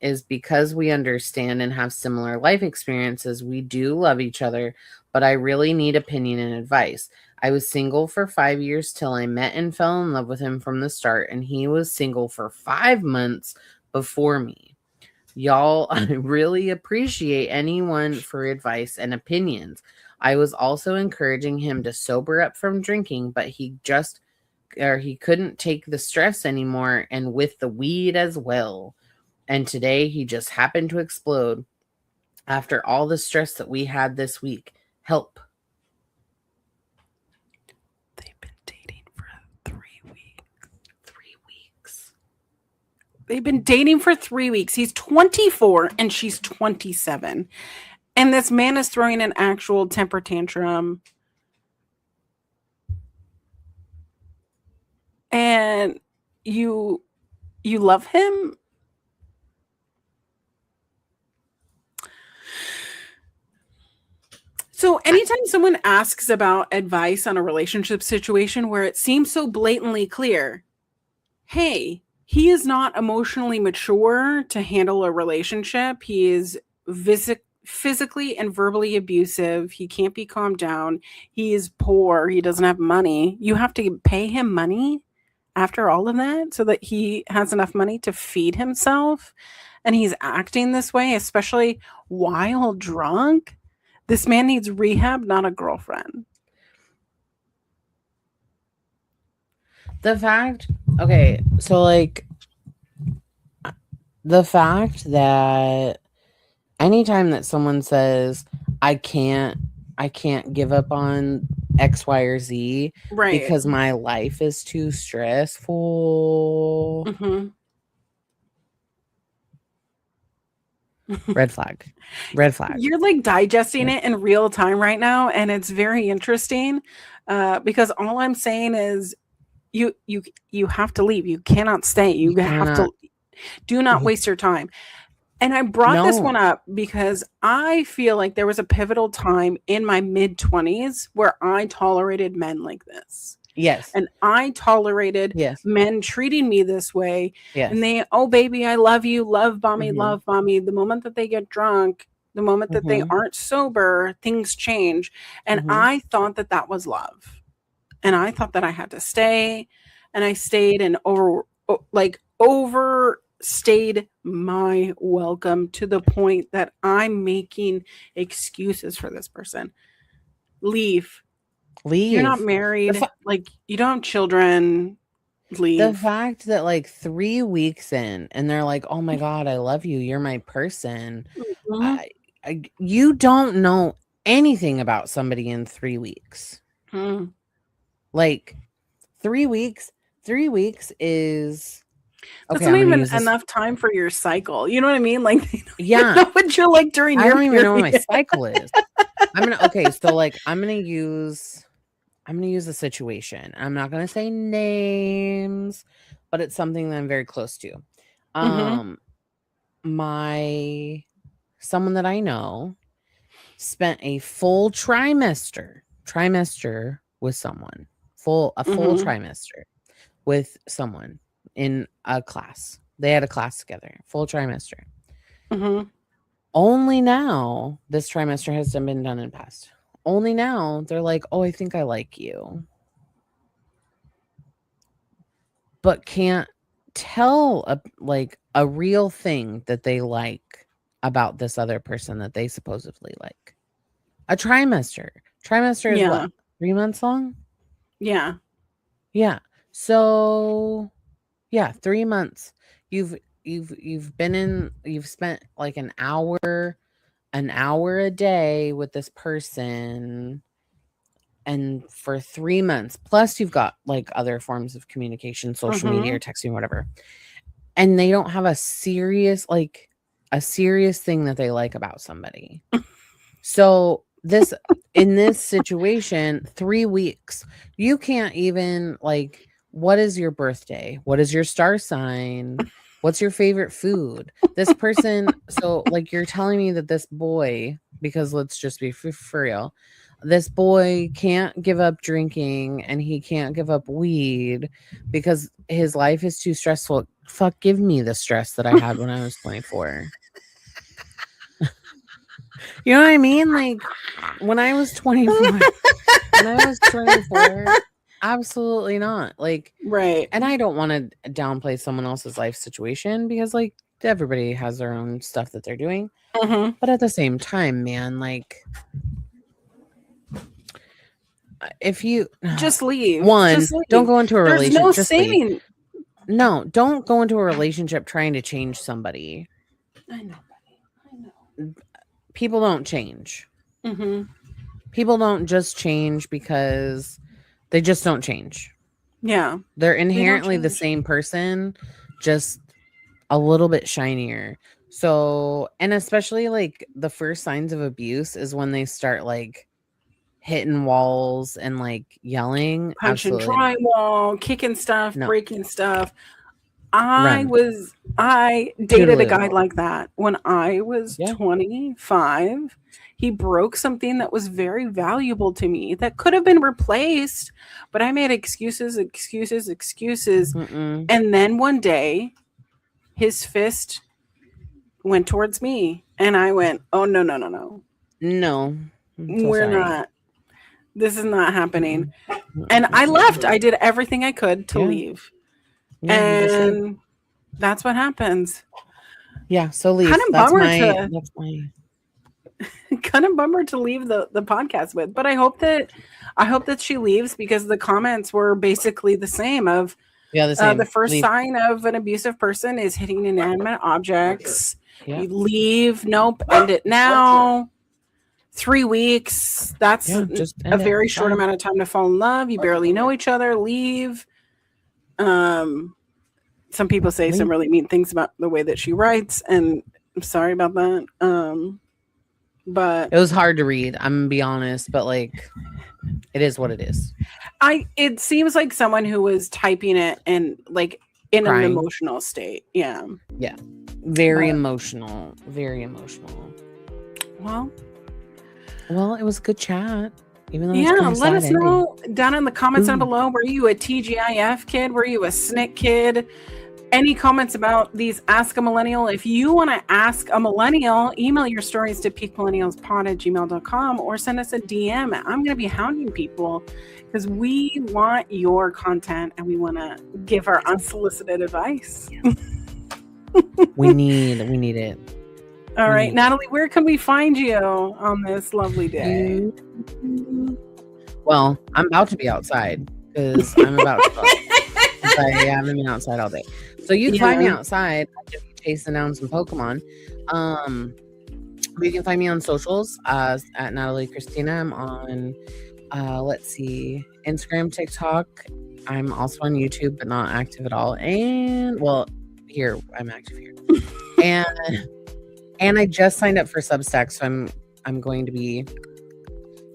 S2: is because we understand and have similar life experiences. We do love each other, but I really need opinion and advice. I was single for 5 years till I met and fell in love with him from the start, and he was single for 5 months before me. Y'all, I really appreciate anyone for advice and opinions. I was also encouraging him to sober up from drinking, but he couldn't take the stress anymore, and with the weed as well. And today he just happened to explode after all the stress that we had this week. Help.
S1: They've been dating for 3 weeks.
S2: 3 weeks.
S1: They've been dating for 3 weeks. He's 24 and she's 27. And this man is throwing an actual temper tantrum. And you love him? So anytime someone asks about advice on a relationship situation where it seems so blatantly clear, hey, he is not emotionally mature to handle a relationship. He is physically and verbally abusive. He can't be calmed down. He is poor. He doesn't have money. You have to pay him money after all of that so that he has enough money to feed himself. And he's acting this way, especially while drunk. This man needs rehab, not a girlfriend.
S2: The fact, okay, so like the fact that anytime that someone says, I can't give up on X, Y, or Z because my life is too stressful.
S1: Mm-hmm.
S2: Red flag.
S1: You're like digesting it in real time right now, and it's very interesting because all I'm saying is you have to leave. You cannot stay. You have to. Do not waste your time. And I brought this one up because I feel like there was a pivotal time in my mid-20s where I tolerated men like this.
S2: Yes.
S1: And I tolerated men treating me this way.
S2: Yes.
S1: And they, oh, baby, I love you. Love bomby, love bomby. The moment that they get drunk, the moment that they aren't sober, things change. And I thought that that was love. And I thought that I had to stay. And I stayed and overstayed my welcome to the point that I'm making excuses for this person. Leave. You're not married. Like, you don't have children. Leave.
S2: The fact that like 3 weeks in and they're like, oh my God, I love you. You're my person. You don't know anything about somebody in 3 weeks. Like 3 weeks. 3 weeks is...
S1: That's not even enough time for your cycle. You know what I mean? Like, yeah, know what you're like during your...
S2: I don't even know what my cycle is. I'm gonna use a situation. I'm not gonna say names, but it's something that I'm very close to. Someone that I know spent a full trimester with someone, full trimester with someone in a class. They had a class together, full trimester. Only now, this trimester has been done in the past. Only now they're like, oh, I think I like you. But can't tell a real thing that they like about this other person that they supposedly like. A trimester. Trimester is
S1: Yeah.
S2: what? 3 months long?
S1: Yeah.
S2: Yeah. So yeah, 3 months. You've been in, you've spent like an hour a day with this person, and for 3 months, plus you've got like other forms of communication, social media or texting, whatever. And they don't have a serious thing that they like about somebody. So in this situation, 3 weeks, you can't even like, what is your birthday? What is your star sign? What's your favorite food? This person, so like you're telling me that this boy, because let's just be for real, this boy can't give up drinking and he can't give up weed because his life is too stressful. Fuck, give me the stress that I had when I was 24. You know what I mean? Like when I was 24, absolutely not. Like,
S1: Right.
S2: and I don't want to downplay someone else's life situation because like everybody has their own stuff that they're doing. But at the same time, man, like if you
S1: just leave.
S2: One,
S1: Just leave.
S2: don't go into a
S1: There's
S2: relationship.
S1: no
S2: Just
S1: saving.
S2: leave. No, don't go into a relationship trying to change somebody.
S1: I know, buddy. I know.
S2: People don't change.
S1: Mm-hmm.
S2: People don't just change because they just don't change.
S1: Yeah.
S2: They're inherently the same person, just a little bit shinier. So, and especially like the first signs of abuse is when they start like hitting walls and like yelling,
S1: punching
S2: absolutely not.
S1: drywall, kicking stuff,
S2: No.
S1: breaking stuff.
S2: Run.
S1: I dated a guy like that when I was 25. He broke something that was very valuable to me that could have been replaced, but I made excuses.
S2: Mm-mm.
S1: And then one day his fist went towards me and I went, "Oh, no.
S2: No.
S1: We're not. This is not happening." And I left. I did everything I could to leave.
S2: Yeah,
S1: and that's what happens.
S2: Yeah, so leave.
S1: Kind of
S2: that's
S1: bummer
S2: my
S1: kind of bummer to leave the podcast with, but I hope that she leaves because the comments were basically the same of
S2: the same.
S1: The first sign of an abusive person is hitting inanimate objects. You leave. Nope. End it now. 3 weeks. That's
S2: just
S1: a very short amount of time to fall in love. You barely know each other. Leave. Some people say some really mean things about the way that she writes, and I'm sorry about that. But
S2: it was hard to read, I'm gonna be honest, but like it is what it is.
S1: It seems like someone who was typing it and like in
S2: crying.
S1: An emotional state. Yeah.
S2: Very emotional. Well, it was a good chat. Even though
S1: let us know down in the comments down below. Were you a TGIF kid? Were you a Snick kid? Any comments about these Ask a Millennial? If you want to ask a millennial, email your stories to peakmillennialspod@gmail.com or send us a DM. I'm going to be hounding people because we want your content and we want to give our unsolicited advice.
S2: we need it.
S1: All right, Natalie, where can we find you on this lovely day?
S2: Well, I'm about to be outside because I'm about to I haven't been outside all day. So you can find me outside. I'm going to be chasing down some Pokemon. You can find me on socials at Natalie Christina. I'm on, let's see, Instagram, TikTok. I'm also on YouTube, but not active at all. And, well, here, I'm active here. And I just signed up for Substack, so I'm going to be.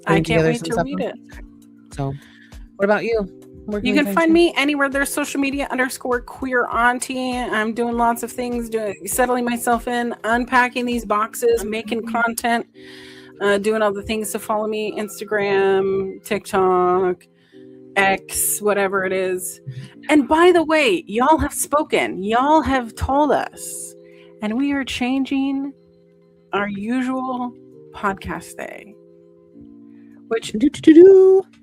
S1: I can't wait to read it.
S2: So, what about you?
S1: You can find me anywhere there's social media _queer auntie. I'm doing lots of things, settling myself in, unpacking these boxes, making content, doing all the things to follow me, Instagram, TikTok, X, whatever it is. And by the way, y'all have spoken. Y'all have told us. And we are changing our usual podcast day. Which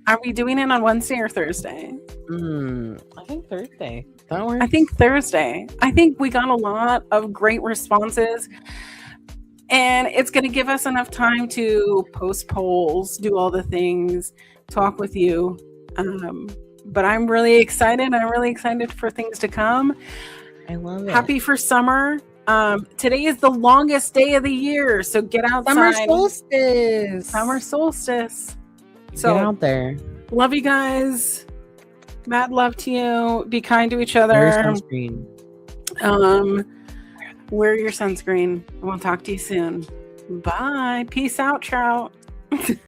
S1: are we doing it on Wednesday or Thursday?
S2: I think Thursday. That works.
S1: I think Thursday. I think we got a lot of great responses. And it's going to give us enough time to post polls, do all the things, talk with you. But I'm really excited. I'm really excited for things to come.
S2: I love it.
S1: Happy for summer. Today is the longest day of the year, so get outside.
S2: Summer solstice.
S1: Summer solstice. So
S2: get out there.
S1: Love you guys. Mad love to you. Be kind to each
S2: Wear
S1: other.
S2: sunscreen.
S1: Wear your sunscreen. We'll talk to you soon. Bye. Peace out, trout.